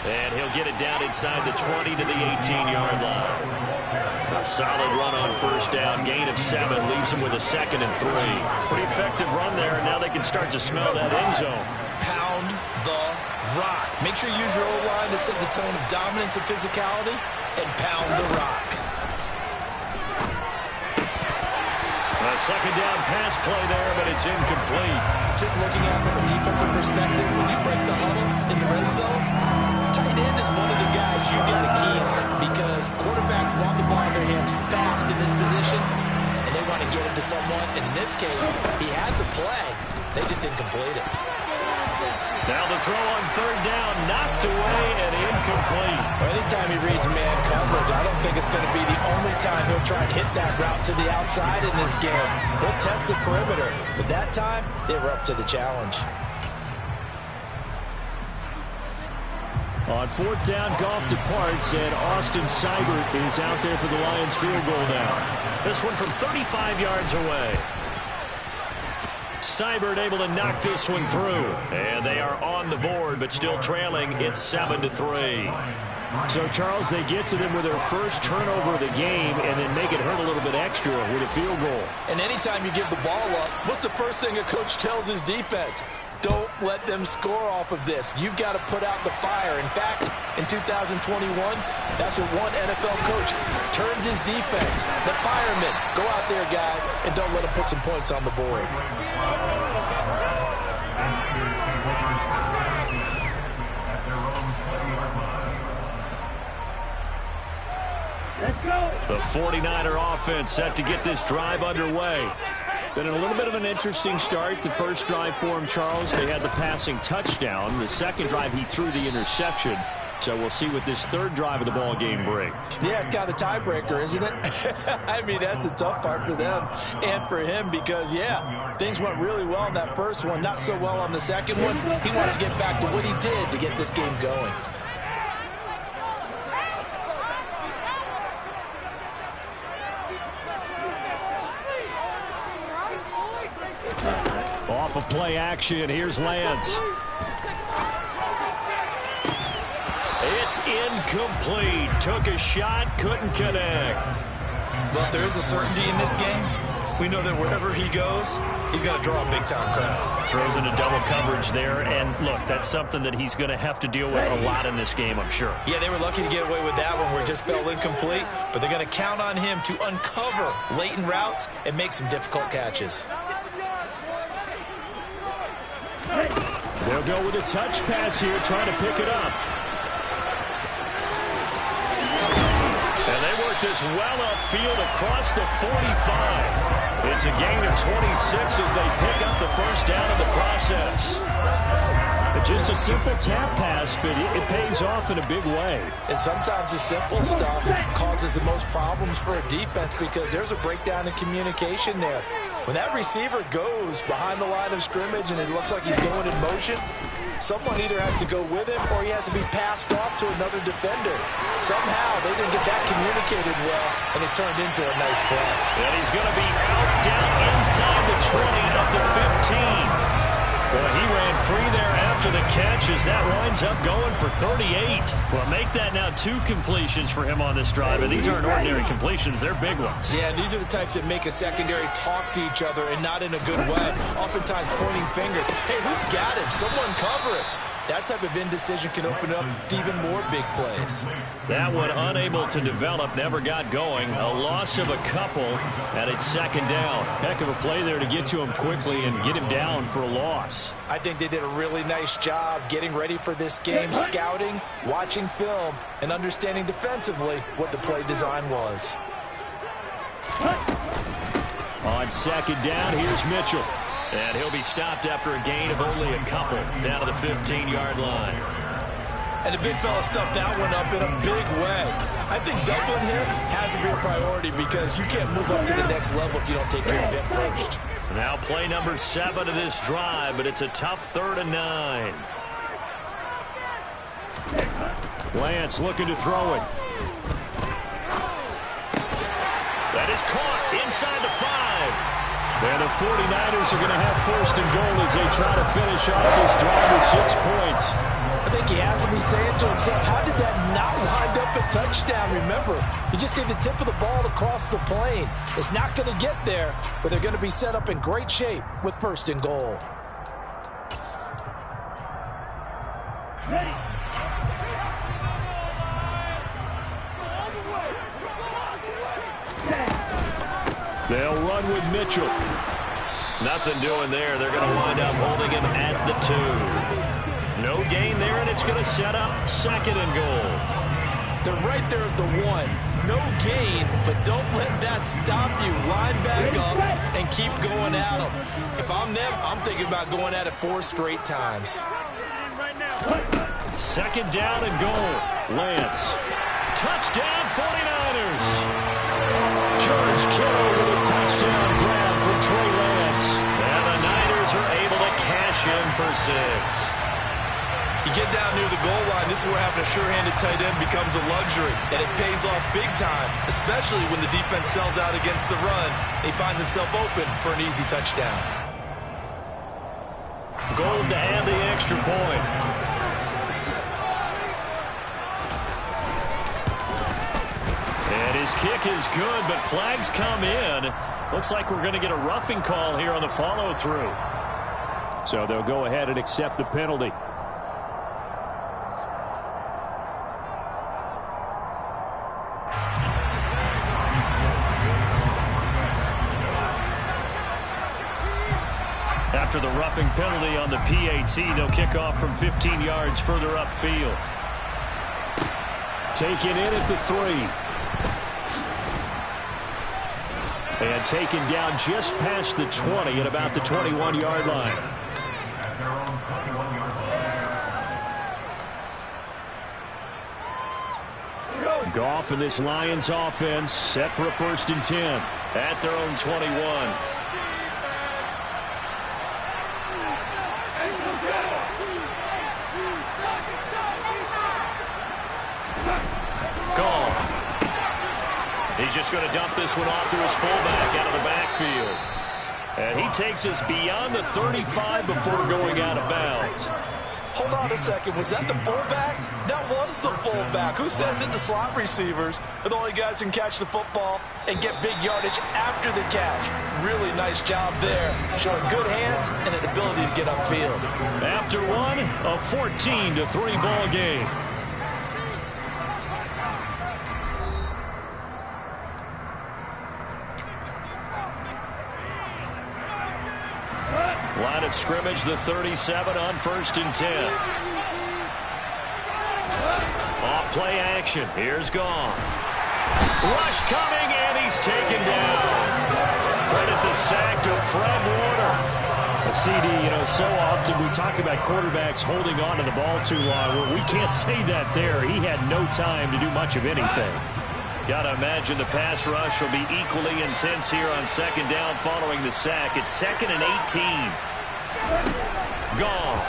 And he'll get it down inside the 20 to the 18-yard line. A solid run on 1st down. Gain of 7 leaves him with a 2nd and 3. Pretty effective run there, and now they can start to smell that end zone. Pound the rock. Make sure you use your O-line to set the tone of dominance and physicality, and pound the rock. A 2nd down pass play there, but it's incomplete. Just looking at it from a defensive perspective, when you break the huddle in the red zone, tight end is one of the guys you got to key on because quarterbacks want the ball in their hands fast in this position, and they want to get it to someone. And in this case, he had the play. They just didn't complete it. Now the throw on 3rd down, knocked away and incomplete. Well, anytime he reads man coverage, I don't think it's going to be the only time he'll try and hit that route to the outside in this game. He'll test the perimeter, but that time, they were up to the challenge. On 4th down, Goff departs, and Austin Seibert is out there for the Lions field goal now. This one from 35 yards away. Seibert able to knock this one through. And they are on the board, but still trailing. It's 7-3. So, Charles, they get to them with their first turnover of the game and then make it hurt a little bit extra with a field goal. And anytime you give the ball up, what's the first thing a coach tells his defense? Don't let them score off of this. You've got to put out the fire. In fact, in 2021, that's what one NFL coach turned his defense. The firemen. Go out there, guys, and don't let them put some points on the board. Let's go. The 49er offense set to get this drive underway. Been a little bit of an interesting start. The first drive for him, Charles, they had the passing touchdown. The second drive, he threw the interception. So we'll see what this third drive of the ball game brings. Yeah, it's kind of a tiebreaker, isn't it? I mean, that's the tough part for them and for him because, yeah, things went really well in that first one, not so well on the second one. He wants to get back to what he did to get this game going. Off of play action, here's Lance. It's incomplete. Took a shot, couldn't connect. But there is a certainty in this game. We know that wherever he goes, he's going to draw a big-time crowd. Throws in a double coverage there, and look, that's something that he's going to have to deal with a lot in this game, I'm sure. Yeah, they were lucky to get away with that one where it just fell incomplete, but they're going to count on him to uncover latent routes and make some difficult catches. They'll go with a touch pass here, trying to pick it up. And they work this well upfield across the 45. It's a gain of 26 as they pick up the first down in the process. Just a simple tap pass, but it pays off in a big way. And sometimes the simple stuff causes the most problems for a defense because there's a breakdown in communication there. When that receiver goes behind the line of scrimmage and it looks like he's going in motion, someone either has to go with him or he has to be passed off to another defender. Somehow they didn't get that communicated well, and it turned into a nice play. And he's going to be out down inside the 20 of the 15. Well, he ran free there after the catch as that winds up going for 38. Well, make that now 2 completions for him on this drive, and these aren't ordinary completions. They're big ones. Yeah, these are the types that make a secondary talk to each other and not in a good way. Oftentimes pointing fingers. Hey, who's got him? Someone cover it. That type of indecision can open up to even more big plays. That one unable to develop, never got going. A loss of a couple, and it's second down. Heck of a play there to get to him quickly and get him down for a loss. I think they did a really nice job getting ready for this game, scouting, watching film, and understanding defensively what the play design was. On second down, here's Mitchell. And he'll be stopped after a gain of only a couple down to the 15-yard line. And the big fella stuffed that one up in a big way. I think doubling him has to be a priority because you can't move up to the next level if you don't take care of him first. Now play number 7 of this drive, but it's a tough 3rd and 9. Lance looking to throw it. That is caught inside the 5. And the 49ers are going to have 1st and goal as they try to finish off this drive with 6 points. I think he has to be saying to himself, how did that not wind up a touchdown? Remember, he just did the tip of the ball across the plane. It's not going to get there, but they're going to be set up in great shape with 1st and goal. Ready. They'll run with Mitchell. Nothing doing there. They're going to wind up holding him at the 2. No gain there, and it's going to set up 2nd and goal. They're right there at the 1. No gain, but don't let that stop you. Line back up and keep going at them. If I'm them, I'm thinking about going at it 4 straight times. 2nd down and goal. Lance. Touchdown 49ers. George Kittle with a touchdown grab for Trey Lance. And the Niners are able to cash in for 6. You get down near the goal line, this is where having a sure-handed tight end becomes a luxury. And it pays off big time, especially when the defense sells out against the run. He finds himself open for an easy touchdown. Gold to add the extra point. His kick is good, but flags come in. Looks like we're going to get a roughing call here on the follow-through. So they'll go ahead and accept the penalty. After the roughing penalty on the PAT, they'll kick off from 15 yards further upfield. Taken in at the 3. And taken down just past the 20 at about the 21-yard line. Goff and this Lions offense set for a 1st and 10 at their own 21. He's just going to dump this one off to his fullback out of the backfield. And he takes us beyond the 35 before going out of bounds. Hold on a second. Was that the fullback? That was the fullback. Who says that the slot receivers are the only guys who can catch the football and get big yardage after the catch? Really nice job there. Showing good hands and an ability to get upfield. After one, a 14-3 ball game. Line of scrimmage, the 37 on 1st and 10. Off play action. Here's Goff. Rush coming, and he's taken down. Credit the sack to Fred Warner. CD, so often we talk about quarterbacks holding on to the ball too long. Well, we can't say that there. He had no time to do much of anything. Got to imagine the pass rush will be equally intense here on 2nd down following the sack. It's 2nd and 18. Goff.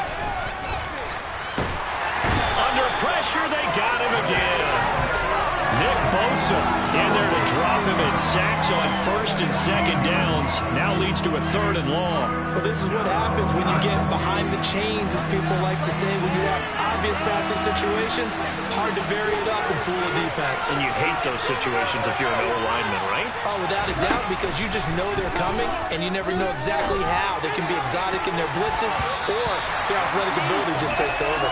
Under pressure, they got him again. Nick Bosa in there to drop him, and sacks on 1st and 2nd downs. Now leads to a 3rd and long. Well, this is what happens when you get behind the chains, as people like to say. When you have obvious passing situations, hard to vary it up and fool a defense. And you hate those situations if you're an O-lineman, right? Oh, without a doubt, because you just know they're coming, and you never know exactly how. They can be exotic in their blitzes, or their athletic ability just takes over.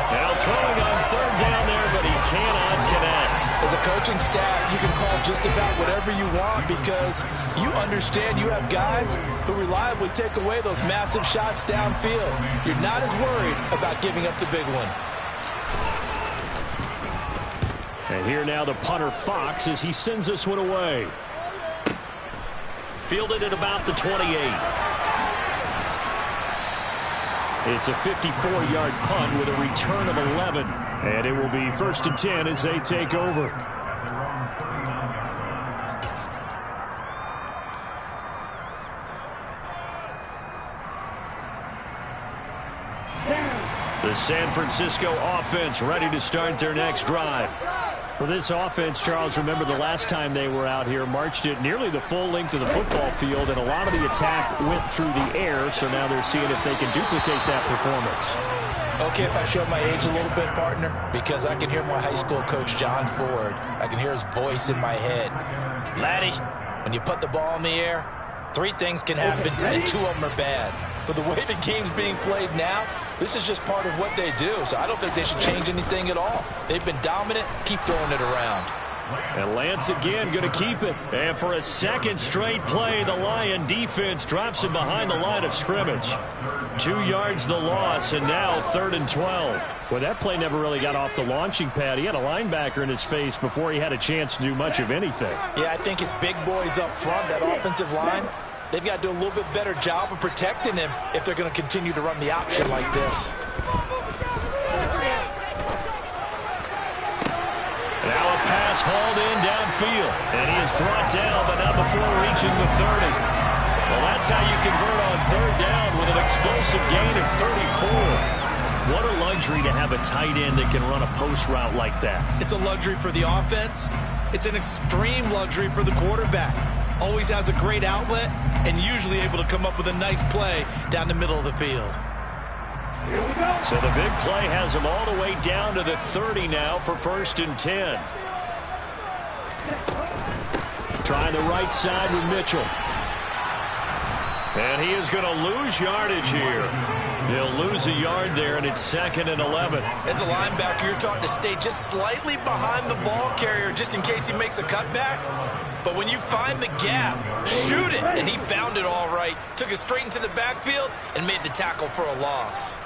Now throwing on 3rd down there, but he cannot connect. As a coaching staff, you can call just about whatever you want because you understand you have guys who reliably take away those massive shots downfield. You're not as worried about giving up the big one. And here now the punter Fox as he sends this one away. Fielded at about the 28. It's a 54-yard punt with a return of 11. And it will be 1st and 10 as they take over. The San Francisco offense ready to start their next drive. For this offense, Charles, remember the last time they were out here, marched it nearly the full length of the football field, and a lot of the attack went through the air, so now they're seeing if they can duplicate that performance. Okay, if I show my age a little bit, partner, because I can hear my high school coach, John Ford. I can hear his voice in my head. Laddie, when you put the ball in the air, 3 things can happen, and 2 of them are bad. For the way the game's being played now, this is just part of what they do, so I don't think they should change anything at all. They've been dominant. Keep throwing it around. And Lance again going to keep it. And for a 2nd straight play, the Lion defense drops him behind the line of scrimmage. 2 yards the loss, and now 3rd and 12. Well, that play never really got off the launching pad. He had a linebacker in his face before he had a chance to do much of anything. Yeah, I think his big boys up front, that offensive line, they've got to do a little bit better job of protecting him if they're going to continue to run the option like this. Now a pass hauled in downfield, and he is brought down, but not before reaching the 30. Well, that's how you convert on 3rd down with an explosive gain of 34. What a luxury to have a tight end that can run a post route like that. It's a luxury for the offense. It's an extreme luxury for the quarterback. Always has a great outlet and usually able to come up with a nice play down the middle of the field. So the big play has him all the way down to the 30 now for 1st and 10. Trying the right side with Mitchell. And he is going to lose yardage here. He'll lose a yard there, and it's 2nd and 11. As a linebacker, you're taught to stay just slightly behind the ball carrier just in case he makes a cutback. But when you find the gap, shoot it. And he found it all right. Took it straight into the backfield and made the tackle for a loss.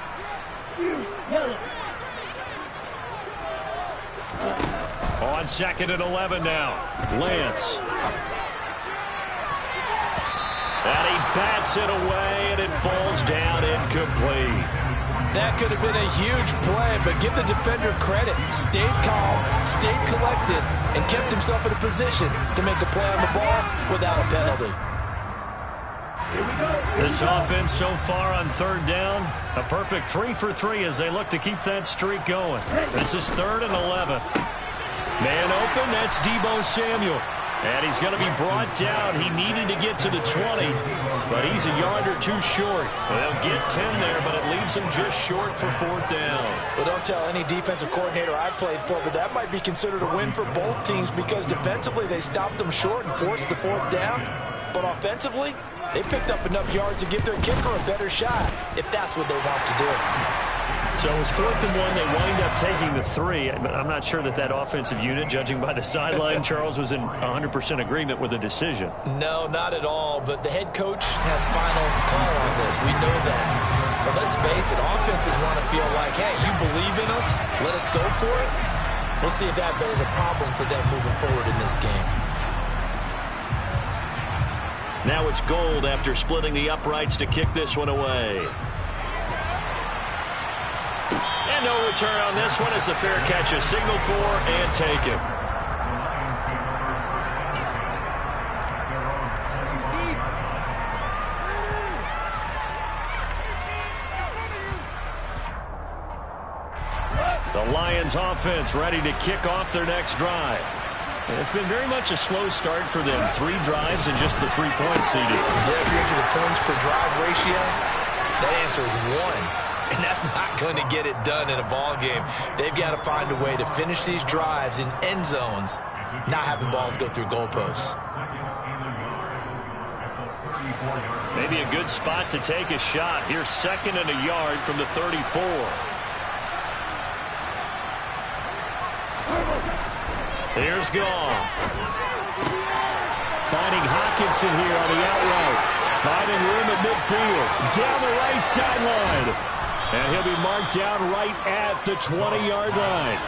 On 2nd and 11 now. Lance. And he bats it away, and it falls down incomplete. That could have been a huge play, but give the defender credit. Stayed calm, stayed collected, and kept himself in a position to make a play on the ball without a penalty. This offense so far on 3rd down, a perfect 3 for 3 as they look to keep that streak going. This is 3rd and 11. Man open, that's Deebo Samuel. And he's going to be brought down. He needed to get to the 20, but he's a yard or 2 short. They'll get 10 there, but it leaves him just short for 4th down. Well, don't tell any defensive coordinator I played for, but that might be considered a win for both teams because defensively they stopped them short and forced the 4th down. But offensively, they picked up enough yards to give their kicker a better shot if that's what they want to do. So it was 4th and 1. They wind up taking the 3. I'm not sure that offensive unit, judging by the sideline, Charles, was in 100% agreement with the decision. No, not at all. But the head coach has final call on this. We know that. But let's face it, offenses want to feel like, hey, you believe in us, let us go for it. We'll see if that is a problem for them moving forward in this game. Now it's Gold after splitting the uprights to kick this one away. And no return on this one as the fair catch is signaled for and taken. The Lions offense ready to kick off their next drive. And it's been very much a slow start for them. 3 drives and just the 3 points seeded. Yeah, if you're into the points per drive ratio, that answer is 1. And that's not going to get it done in a ball game. They've got to find a way to finish these drives in end zones, not having balls go through goalposts. Maybe a good spot to take a shot. Here's 2nd and a yard from the 34. Here's Goff. Finding Hockenson here on the outright. Finding room at midfield. Down the right sideline. And he'll be marked down right at the 20-yard line.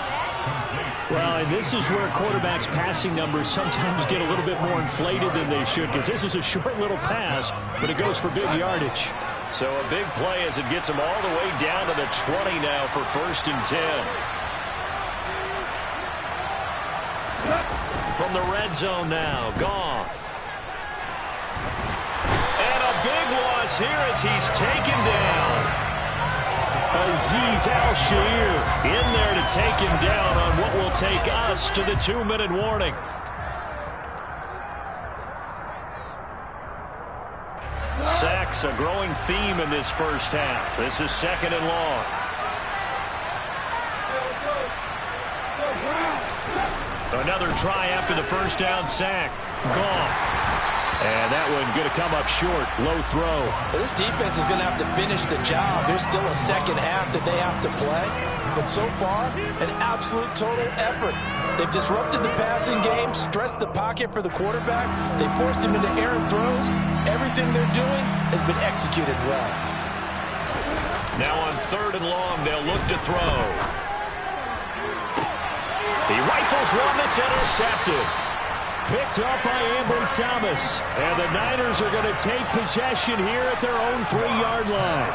Well, and this is where quarterbacks' passing numbers sometimes get a little bit more inflated than they should, because this is a short little pass, but it goes for big yardage. So a big play as it gets him all the way down to the 20 now for 1st and 10. From the red zone now, Goff. And a big loss here as he's taken down. Azeez Al-Shaair in there to take him down on what will take us to the 2-minute warning. Sacks, a growing theme in this first half. This is 2nd and long. Another try after the first down sack. Goff. And that one going to come up short. Low throw. Well, this defense is going to have to finish the job. There's still a second half that they have to play. But so far, an absolute total effort. They've disrupted the passing game, stressed the pocket for the quarterback. They forced him into errant throws. Everything they're doing has been executed well. Now on 3rd and long, they'll look to throw. He rifles one that's intercepted. Picked up by Ambry Thomas. And the Niners are going to take possession here at their own 3-yard line.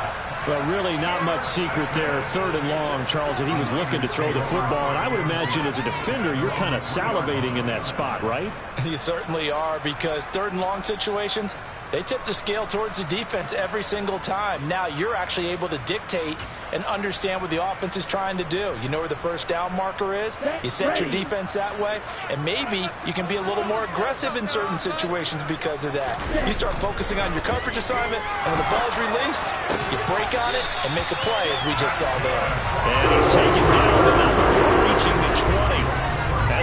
Well, really not much secret there. 3rd and long, Charles, and he was looking to throw the football. And I would imagine as a defender, you're kind of salivating in that spot, right? You certainly are, because 3rd and long situations, they tip the scale towards the defense every single time. Now you're actually able to dictate and understand what the offense is trying to do. You know where the first down marker is. You set your defense that way, and maybe you can be a little more aggressive in certain situations because of that. You start focusing on your coverage assignment, and when the ball's released, you break on it and make a play, as we just saw there. And he's taken down, but not before reaching the 20.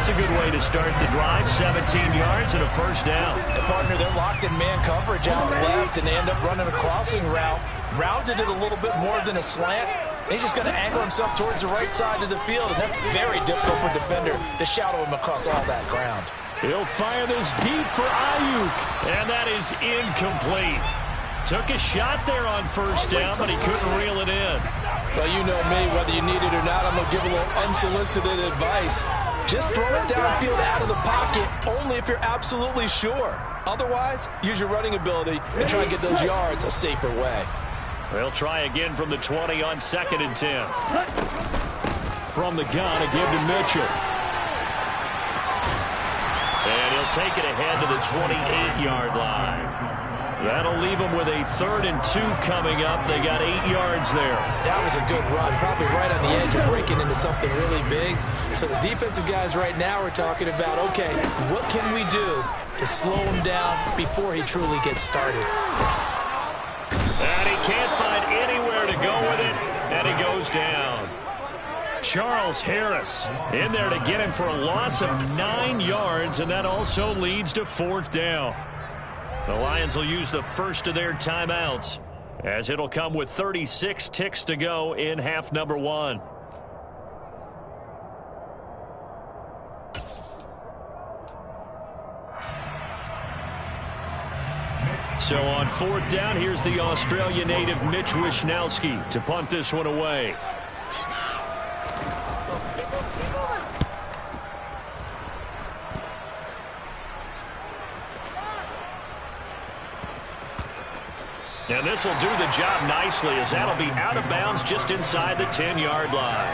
That's a good way to start the drive. 17 yards and a first down. And partner, they're locked in man coverage out left, and they end up running a crossing route. Rounded it a little bit more than a slant. He's just going to angle himself towards the right side of the field, and that's very difficult for a defender to shadow him across all that ground. He'll fire this deep for Ayuk, and that is incomplete. Took a shot there on first down, but he couldn't reel it in. Well, you know me, whether you need it or not, I'm going to give a little unsolicited advice. Just throw it downfield out of the pocket, only if you're absolutely sure. Otherwise, use your running ability and try and get those yards a safer way. They'll try again from the 20 on 2nd and 10. From the gun, again to Mitchell. And he'll take it ahead to the 28-yard line. That'll leave them with a 3rd and 2 coming up. They got 8 yards there. That was a good run, probably right on the edge of breaking into something really big. So the defensive guys right now are talking about, okay, what can we do to slow him down before he truly gets started? And he can't find anywhere to go with it, and he goes down. Charles Harris in there to get him for a loss of 9 yards, and that also leads to 4th down. The Lions will use the first of their timeouts, as it'll come with 36 ticks to go in half number 1. So on 4th down, here's the Australia native Mitch Wishnowsky to punt this one away. And this will do the job nicely, as that'll be out of bounds just inside the 10-yard line.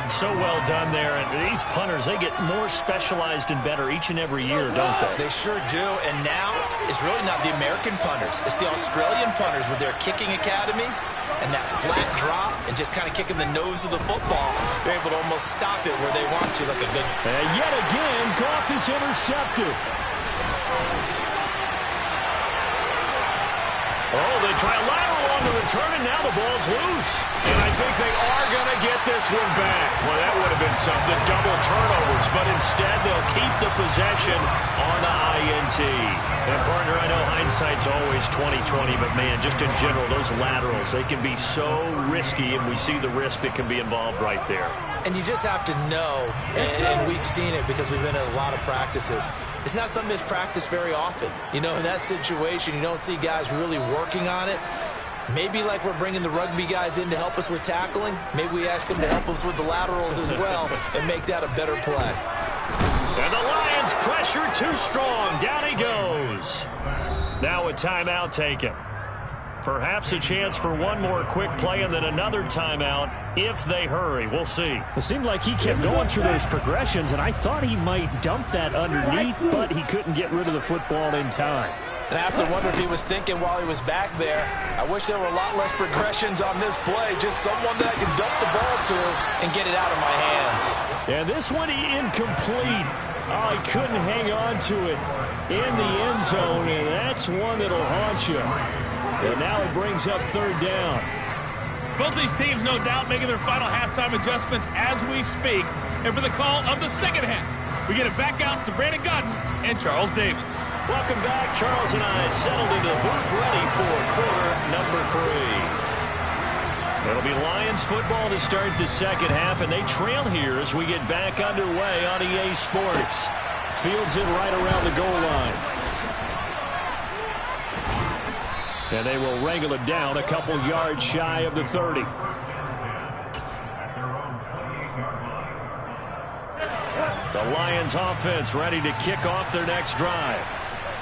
So well done there. And these punters, they get more specialized and better each and every year, don't they? They sure do. And now it's really not the American punters. It's the Australian punters with their kicking academies and that flat drop and just kind of kicking the nose of the football. They're able to almost stop it where they want to, like a good... And yet again, Goff is intercepted. Oh, they try a lateral on the return, and now the ball's loose. And I think they are going to get this one back. Well, that would have been something, double turnovers, but instead they'll keep the possession on the INT. And, partner, I know hindsight's always 20/20, but, man, just in general, those laterals, they can be so risky, and we see the risk that can be involved right there. And you just have to know, and we've seen it because we've been at a lot of practices, it's not something that's practiced very often. You know, in that situation, you don't see guys really working on it. Maybe like we're bringing the rugby guys in to help us with tackling, maybe we ask them to help us with the laterals as well and make that a better play. And the Lions pressure too strong. Down he goes. Now a timeout taken. Perhaps a chance for one more quick play and then another timeout if they hurry. We'll see. It seemed like he kept going through those progressions, and I thought he might dump that underneath, but he couldn't get rid of the football in time. And I have to wonder if he was thinking while he was back there, I wish there were a lot less progressions on this play, just someone that I can dump the ball to and get it out of my hands. And this one incomplete. Oh, he couldn't hang on to it in the end zone, and that's one that'll haunt you. And now it brings up 3rd down. Both these teams, no doubt, making their final halftime adjustments as we speak. And for the call of the second half, we get it back out to Brandon Gaudin and Charles Davis. Welcome back. Charles and I settled into the booth ready for quarter number 3. It'll be Lions football to start the second half, and they trail here as we get back underway on EA Sports. Fields it right around the goal line. And they will wrangle it down a couple yards shy of the 30. The Lions offense ready to kick off their next drive.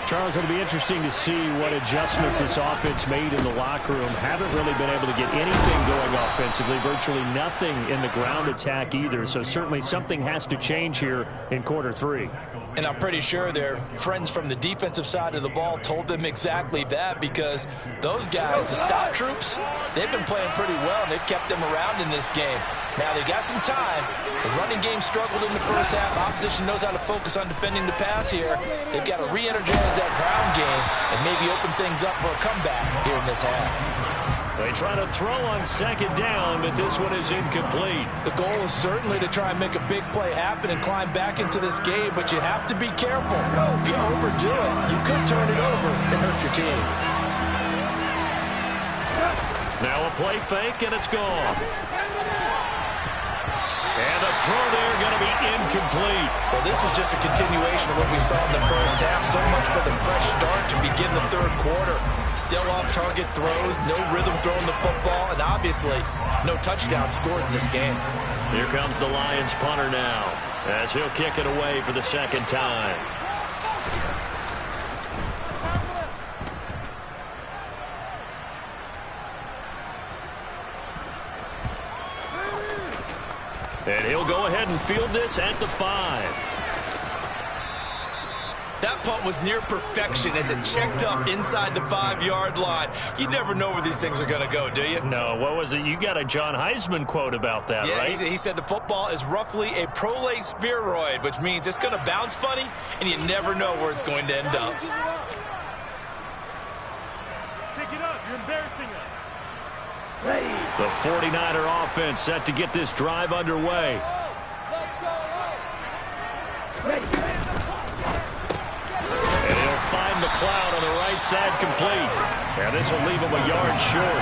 Charles, it'll be interesting to see what adjustments this offense made in the locker room. Haven't really been able to get anything going offensively, virtually nothing in the ground attack either. So certainly something has to change here in quarter 3. And I'm pretty sure their friends from the defensive side of the ball told them exactly that, because those guys, the stop troops, they've been playing pretty well, and they've kept them around in this game. Now, they got some time. The running game struggled in the first half. Opposition knows how to focus on defending the pass here. They've got to re-energize that ground game and maybe open things up for a comeback here in this half. They try to throw on second down, but this one is incomplete. The goal is certainly to try and make a big play happen and climb back into this game, but you have to be careful. If you overdo it, you could turn it over and hurt your team. Now a play fake, and it's gone. And the throw there going to be incomplete. Well, this is just a continuation of what we saw in the first half. So much for the fresh start to begin the third quarter. Still off-target throws, no rhythm throwing the football, and obviously no touchdown scored in this game. Here comes the Lions punter now, as he'll kick it away for the second time. And he'll go ahead and field this at the 5. That punt was near perfection as it checked up inside the 5-yard line. You never know where these things are going to go, do you? No, what was it? You got a John Heisman quote about that, yeah, right? He said the football is roughly a prolate spheroid, which means it's going to bounce funny, and you never know where it's going to end up. Pick it up. You're embarrassing us. The 49er offense set to get this drive underway. And he'll find McLeod on the right side complete. And this will leave him a yard short.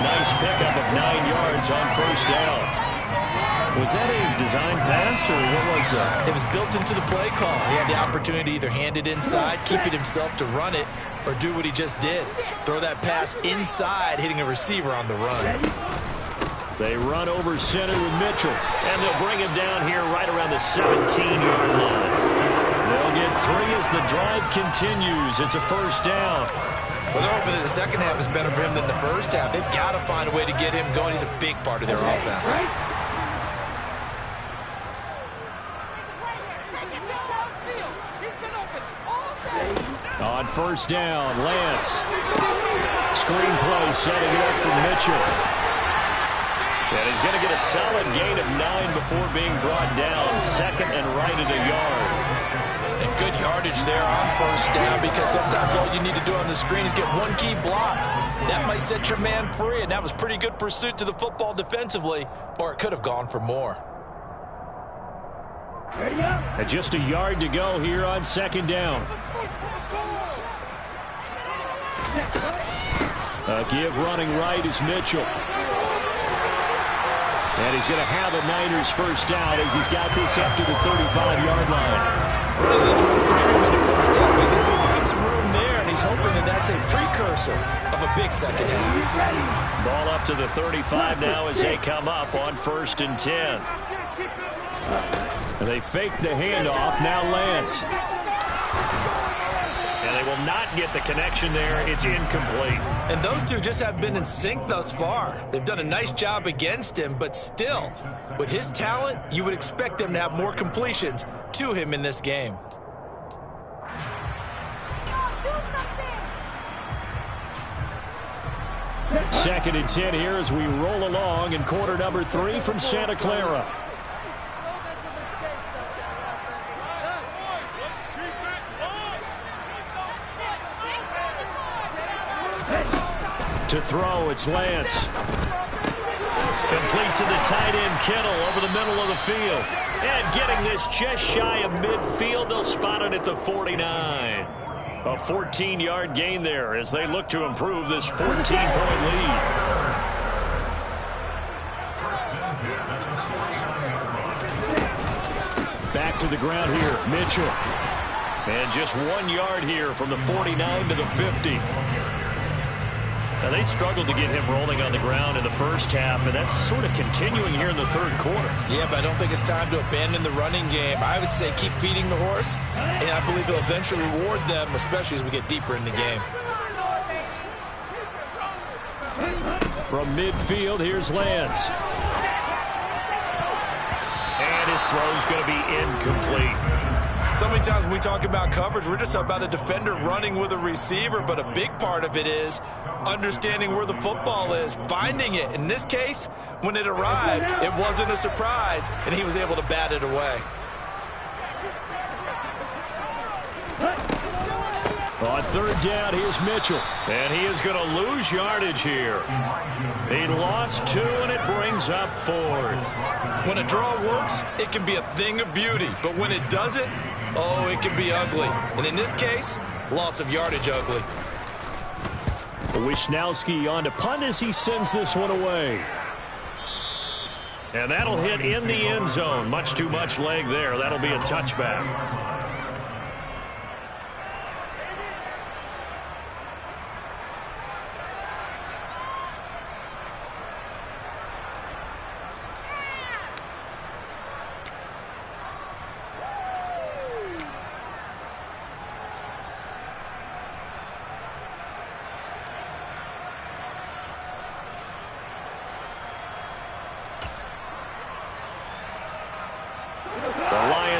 Nice pickup of 9 yards on first down. Was that a design pass, or what was that? It was built into the play call. He had the opportunity to either hand it inside, keep it himself to run it, or do what he just did. Throw that pass inside, hitting a receiver on the run. They run over center with Mitchell, and they'll bring him down here right around the 17-yard line. They'll get 3 as the drive continues. It's a first down. Well, they're hoping that the second half is better for him than the first half. They've got to find a way to get him going. He's a big part of their offense. On first down, Lance. Screen play setting it up for Mitchell. And he's going to get a solid gain of 9 before being brought down. Second and right at a yard. And good yardage there on first down, because sometimes all you need to do on the screen is get one key block. That might set your man free, and that was pretty good pursuit to the football defensively, or it could have gone for more. And just a yard to go here on second down. A give running right is Mitchell. And he's going to have a Niners first down as he's got this up to the 35-yard line. Running this room premium in the first half. He's able to find some room there, and he's hoping that that's a precursor of a big second half. Ball up to the 35 now as they come up on 1st and 10. And they fake the handoff. Now Lance. And they will not get the connection there. It's incomplete. And those two just haven't been in sync thus far. They've done a nice job against him, but still, with his talent, you would expect them to have more completions to him in this game. Second and 10 here as we roll along in quarter number 3 from Santa Clara. To throw, it's Lance. Complete to the tight end, Kittle, over the middle of the field. And getting this just shy of midfield, they'll spot it at the 49. A 14-yard gain there as they look to improve this 14-point lead. Back to the ground here, Mitchell. And just 1 yard here from the 49 to the 50. Now, they struggled to get him rolling on the ground in the first half, and that's sort of continuing here in the third quarter. Yeah, but I don't think it's time to abandon the running game. I would say keep feeding the horse, and I believe he'll eventually reward them, especially as we get deeper in the game. From midfield, here's Lance. And his throw's going to be incomplete. So many times when we talk about coverage, we're just about a defender running with a receiver, but a big part of it is understanding where the football is, finding it. In this case, when it arrived, it wasn't a surprise, and he was able to bat it away. On third down, here's Mitchell. And he is going to lose yardage here. He lost 2, and it brings up 4th. When a draw works, it can be a thing of beauty. But when it doesn't, oh, it can be ugly. And in this case, loss of yardage ugly. Wisnowski on to punt as he sends this one away. And that'll hit in the end zone. Much too much leg there. That'll be a touchback.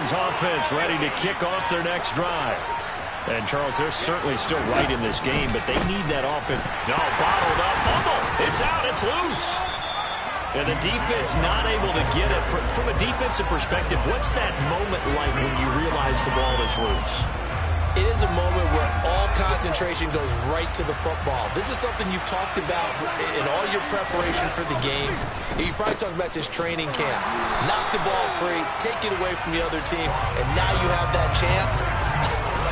Offense ready to kick off their next drive. And, Charles, they're certainly still right in this game, but they need that offense. No, bottled up. Fumble. It's out. It's loose. And the defense not able to get it. From a defensive perspective, what's that moment like when you realize the ball is loose? It is a moment where all concentration goes right to the football. This is something you've talked about in all your preparation for the game. You probably talked about this training camp. Knock the ball free, take it away from the other team, and now you have that chance.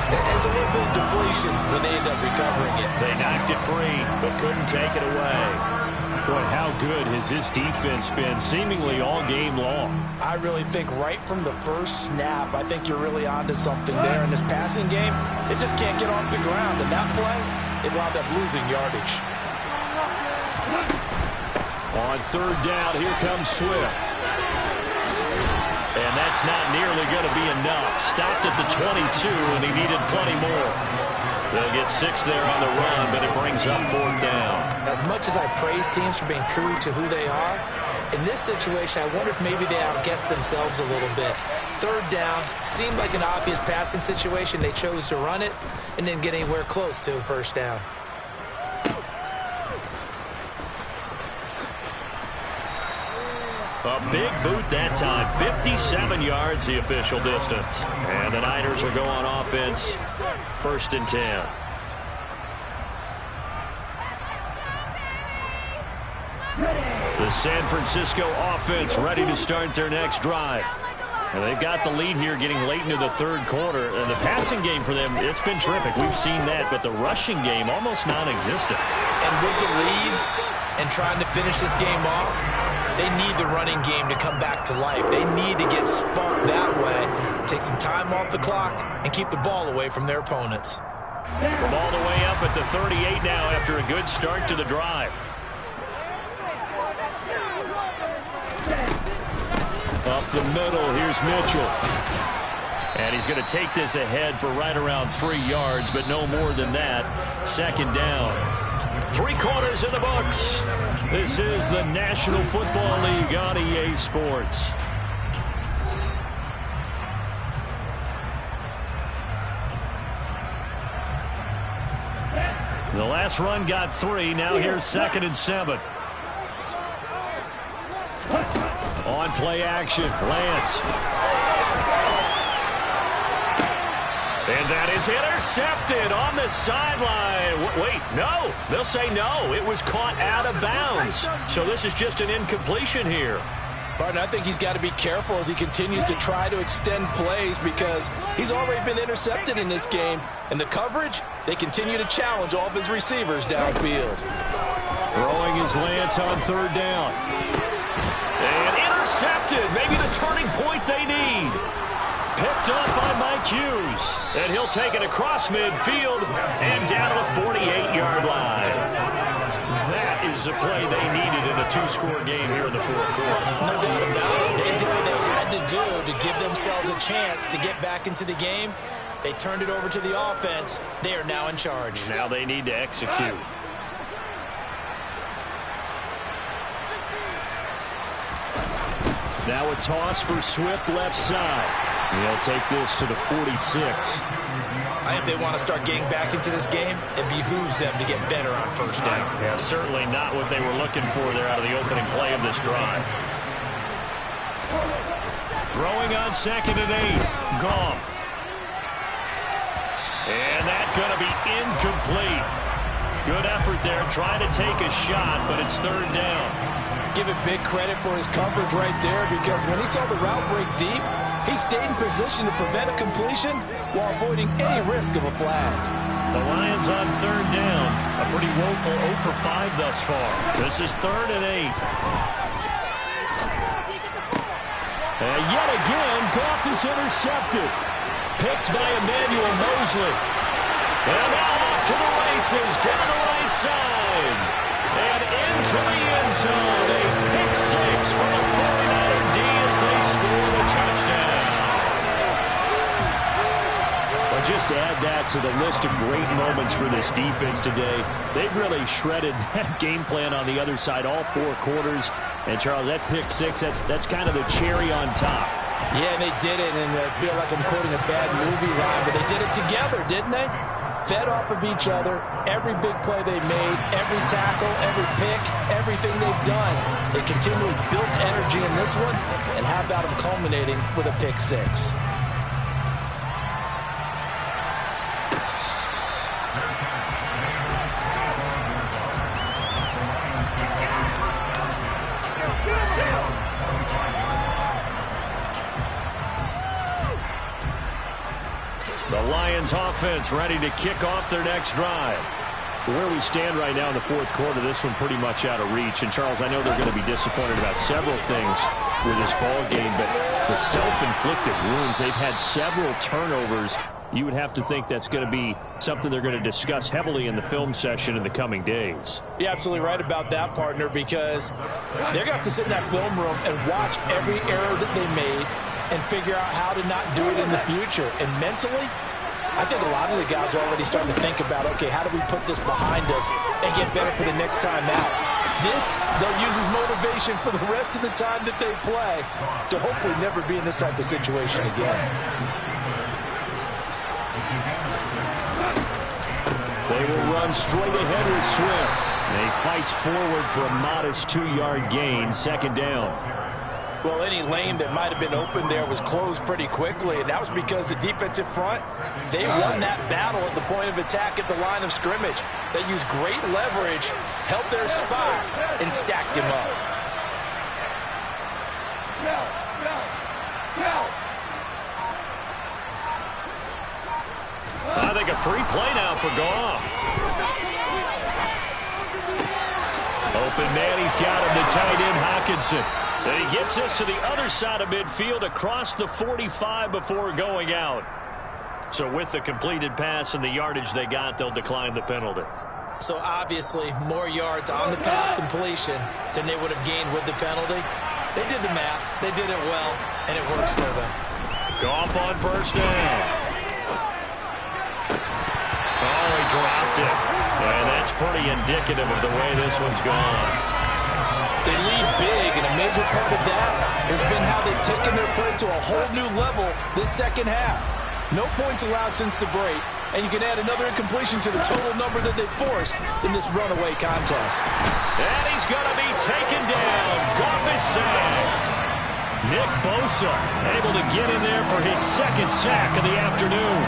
There's a little bit of deflation when they end up recovering it. They knocked it free, but couldn't take it away. Boy, how good has this defense been seemingly all game long? I really think right from the first snap, I think you're really onto something there. In this passing game, it just can't get off the ground. And that play, it wound up losing yardage. On third down, here comes Swift. And that's not nearly going to be enough. Stopped at the 22, and he needed plenty more. They'll get 6 there on the run, but it brings up 4th down. As much as I praise teams for being true to who they are, in this situation, I wonder if maybe they outguessed themselves a little bit. Third down, seemed like an obvious passing situation. They chose to run it and didn't get anywhere close to a first down. A big boot that time. 57 yards the official distance. And the Niners will go on offense. 1st and 10. The San Francisco offense ready to start their next drive. And they've got the lead here getting late into the third quarter. And the passing game for them, it's been terrific. We've seen that. But the rushing game, almost non-existent. And with the lead and trying to finish this game off, they need the running game to come back to life. They need to get sparked that way, take some time off the clock, and keep the ball away from their opponents. From all the way up at the 38 now after a good start to the drive. Up the middle, here's Mitchell. And he's going to take this ahead for right around 3 yards, but no more than that. 2nd down. 3 quarters in the books. This is the National Football League on EA Sports. The last run got 3. Now here's 2nd and 7. On play action, Lance. And that is intercepted on the sideline. Wait, no. They'll say no. It was caught out of bounds. So this is just an incompletion here. Partner, I think he's got to be careful as he continues to try to extend plays because he's already been intercepted in this game. And the coverage, they continue to challenge all of his receivers downfield. Throwing his Lance on 3rd down. And intercepted. Maybe the turning point they need. Picked up by Mike Hughes. And he'll take it across midfield and down to the 48-yard line. That is the play they needed in a 2-score game here in the 4th quarter. No doubt about it. They did what they had to do to give themselves a chance to get back into the game. They turned it over to the offense. They are now in charge. Now they need to execute. Now a toss for Swift left side. He'll take this to the 46. If they want to start getting back into this game, it behooves them to get better on 1st down. Yeah, certainly not what they were looking for there out of the opening play of this drive. Throwing on 2nd and 8. Goff. And that's going to be incomplete. Good effort there, trying to take a shot, but it's third down. Give it big credit for his coverage right there, because when he saw the route break deep, he stayed in position to prevent a completion while avoiding any risk of a flag. The Lions on third down. A pretty woeful 0 for 5 thus far. This is 3rd and 8. And yet again, Goff is intercepted. Picked by Emmanuel Mosley. And now off to the races, down the right side. And into the end zone. A pick 6 from a 49er D as they score the touchdown. Well, just add that to the list of great moments for this defense today. They've really shredded that game plan on the other side all 4 quarters. And, Charles, that pick 6, that's kind of the cherry on top. Yeah, they did it, and I feel like I'm quoting a bad movie line, but they did it together, didn't they? Fed off of each other, every big play they made, every tackle, every pick, everything they've done. They continually built energy in this one, and how about them culminating with a pick 6? The Lions offense ready to kick off their next drive. Where we stand right now in the 4th quarter, this one pretty much out of reach. And, Charles, I know they're going to be disappointed about several things with this ball game, but the self-inflicted wounds, they've had several turnovers. You would have to think that's going to be something they're going to discuss heavily in the film session in the coming days. You're absolutely right about that, partner, because they're going to have to sit in that film room and watch every error that they made and figure out how to not do it in the future. And mentally, I think a lot of the guys are already starting to think about, okay, how do we put this behind us and get better for the next time out? This, they'll use as motivation for the rest of the time that they play to hopefully never be in this type of situation again. They will run straight ahead with Swift. And he fights forward for a modest 2-yard gain, 2nd down. Well, any lane that might have been open there was closed pretty quickly, and that was because the defensive front, they won that battle at the point of attack at the line of scrimmage. They used great leverage, held their spot, and stacked him up. I think a free play now for Goff. Open man, he's got him, the tight end Hockenson. And he gets this to the other side of midfield across the 45 before going out. So with the completed pass and the yardage they got, they'll decline the penalty. So obviously more yards on the pass completion than they would have gained with the penalty. They did the math. They did it well, and it works for them. Goff on 1st down. Oh, he dropped it. And that's pretty indicative of the way this one's gone. They lead big, and a major part of that has been how they've taken their play to a whole new level this 2nd half. No points allowed since the break, and you can add another incompletion to the total number that they've forced in this runaway contest. And he's going to be taken down. Goff is sacked. Nick Bosa able to get in there for his 2nd sack of the afternoon.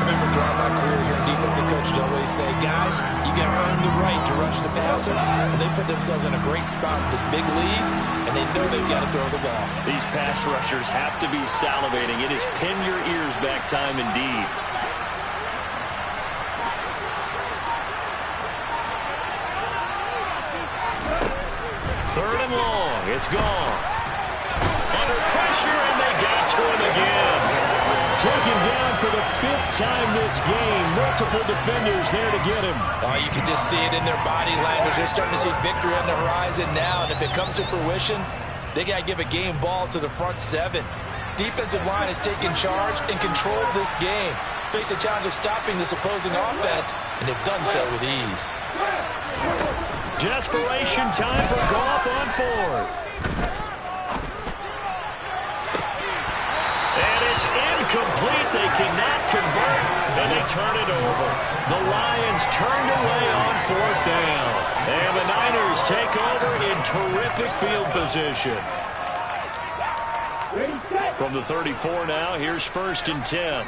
I remember throughout my career here in defensive coaches always say, guys, you got to earn the right to rush the passer. And they put themselves in a great spot with this big lead, and they know they've got to throw the ball. These pass rushers have to be salivating. It is pin your ears back time indeed. Third and long. It's gone. Under pressure, and they got to him again. Taken down for the 5th time this game. Multiple defenders there to get him. Oh, you can just see it in their body language. They're starting to see victory on the horizon now, and if it comes to fruition, they got to give a game ball to the front 7. Defensive line has taken charge and controlled this game. Face a challenge of stopping this opposing offense, and they've done so with ease. Desperation time for Goff on 4th. And it's incomplete. They cannot convert, and they turn it over. The Lions turned away on 4th down. And the Niners take over in terrific field position. From the 34 now, here's 1st and 10.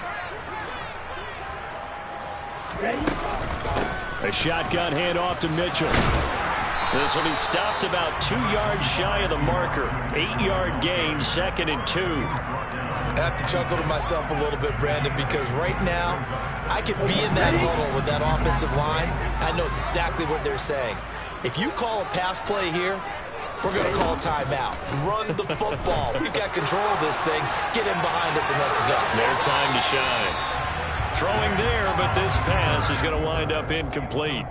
A shotgun handoff to Mitchell. This will be stopped about 2 yards shy of the marker. 8-yard gain, 2nd and 2. I have to chuckle to myself a little bit, Brandon, because right now I could be in that huddle with that offensive line. I know exactly what they're saying. If you call a pass play here, we're going to call a timeout. Run the football. We've got control of this thing. Get in behind us and let's go. Their time to shine. Throwing there, but this pass is going to wind up incomplete.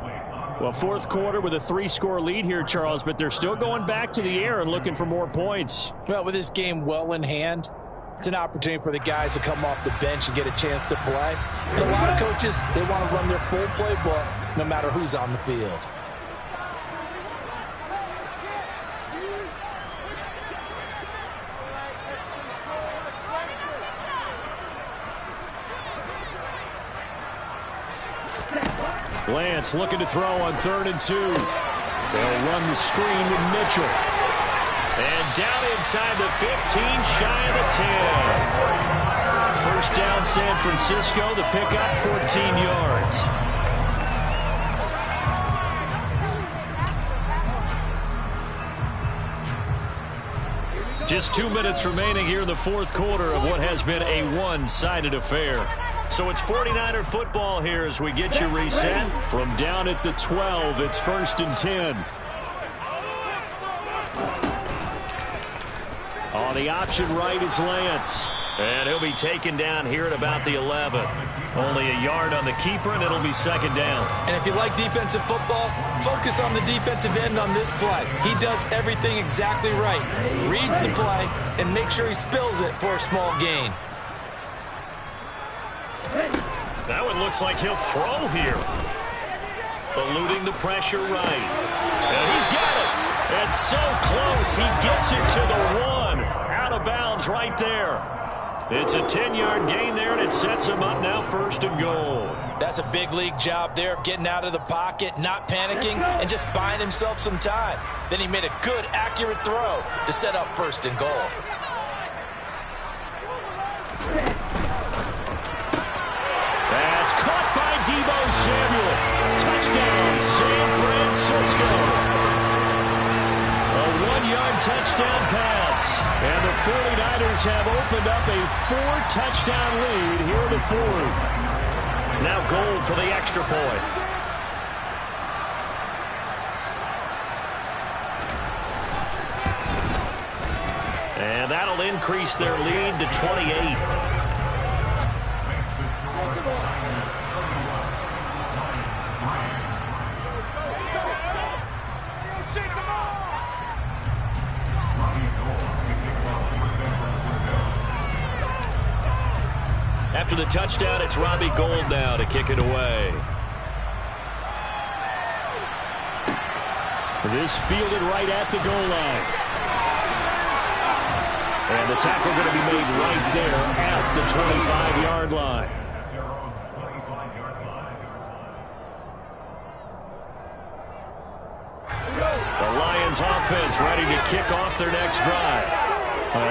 Well, fourth quarter with a 3-score lead here, Charles, but they're still going back to the air and looking for more points. Well, with this game well in hand, it's an opportunity for the guys to come off the bench and get a chance to play. And a lot of coaches, they want to run their full playbook no matter who's on the field. Lance looking to throw on 3rd and 2. They'll run the screen with Mitchell. And down inside the 15, shy of the 10. First down, San Francisco. The pickup, 14 yards. Just 2 minutes remaining here in the fourth quarter of what has been a one-sided affair. So it's 49er football here as we get you reset. From down at the 12, it's 1st and 10. On the option right is Lance. And he'll be taken down here at about the 11. Only a yard on the keeper, and it'll be 2nd down. And if you like defensive football, focus on the defensive end on this play. He does everything exactly right. Reads the play and make sure he spills it for a small gain. That one looks like he'll throw here. Eluding the pressure right. And he's got it. It's so close. He gets it to the 1. Out of bounds right there. It's a 10-yard gain there, and it sets him up now 1st and goal. That's a big league job there of getting out of the pocket, not panicking, and just buying himself some time. Then he made a good, accurate throw to set up 1st and goal. That's caught by Deebo Samuel. Touchdown, San Francisco. A 1-yard touchdown pass. And the 49ers have opened up a 4-touchdown lead here in the 4th. Now goal for the extra point. And that'll increase their lead to 28. After the touchdown, it's Robbie Gould now to kick it away. This fielded right at the goal line. And the tackle going to be made right there at the 25-yard line. The Lions offense ready to kick off their next drive.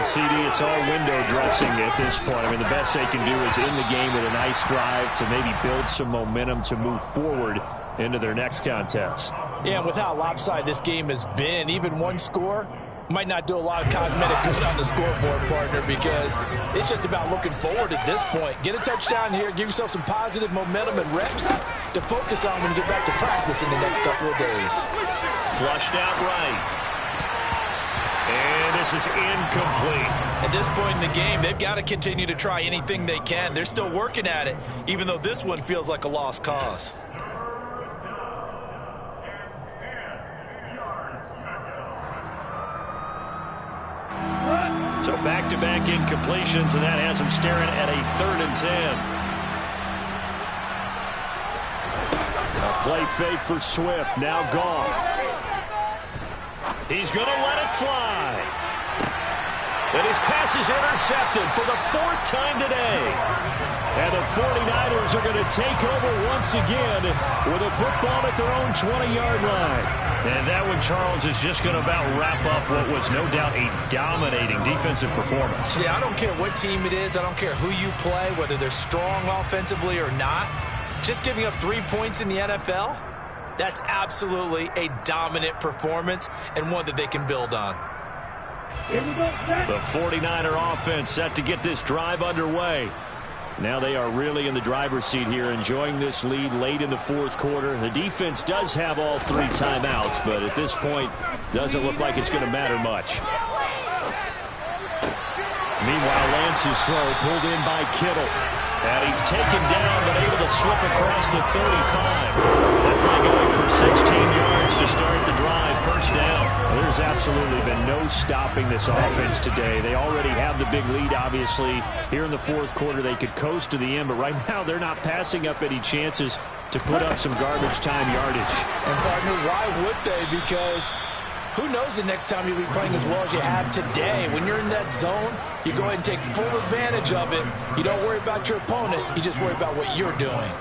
CD, it's all window dressing at this point. I mean, the best they can do is in the game with a nice drive to maybe build some momentum to move forward into their next contest. Yeah, and with how lopsided this game has been, even one score might not do a lot of cosmetic good on the scoreboard, partner, because it's just about looking forward at this point. Get a touchdown here, give yourself some positive momentum and reps to focus on when you get back to practice in the next couple of days. Flushed out right. And this is incomplete. At this point in the game, they've got to continue to try anything they can. They're still working at it, even though this one feels like a lost cause. So back-to-back incompletions, and that has them staring at a 3rd and 10. A play fake for Swift. Now Goff. He's going to let it fly. And his pass is intercepted for the 4th time today. And the 49ers are going to take over once again with a football at their own 20-yard line. And that one, Charles, is just going to about wrap up what was no doubt a dominating defensive performance. Yeah, I don't care what team it is. I don't care who you play, whether they're strong offensively or not. just giving up 3 points in the NFL, that's absolutely a dominant performance and one that they can build on. The 49er offense set to get this drive underway. Now they are really in the driver's seat here, enjoying this lead late in the fourth quarter. The defense does have all 3 timeouts, but at this point, doesn't look like it's going to matter much. Meanwhile, Lance's throw pulled in by Kittle. And he's taken down, but able to slip across the 35. That play going for 16 yards to start the drive. First down. Well, there's absolutely been no stopping this offense today. They already have the big lead, obviously. Here in the fourth quarter, they could coast to the end, but right now they're not passing up any chances to put up some garbage time yardage. And, partner, why would they? Because who knows the next time you'll be playing as well as you have today. When you're in that zone, you go ahead and take full advantage of it. You don't worry about your opponent. You just worry about what you're doing.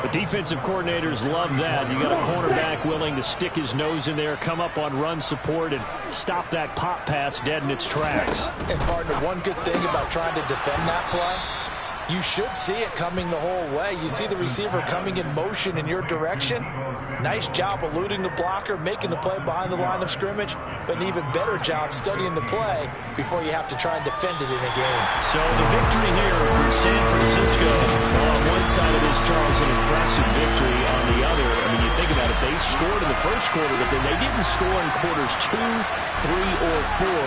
The defensive coordinators love that. You got a cornerback willing to stick his nose in there, come up on run support, and stop that pop pass dead in its tracks. And, partner, one good thing about trying to defend that play, you should see it coming the whole way. You see the receiver coming in motion in your direction. Nice job eluding the blocker, making the play behind the line of scrimmage, but an even better job studying the play before you have to try and defend it in a game. So the victory here for San Francisco. On one side of this, Charles, an impressive victory. On the other, I mean, you think about it, they scored in the first quarter, but then they didn't score in quarters 2, 3, or 4.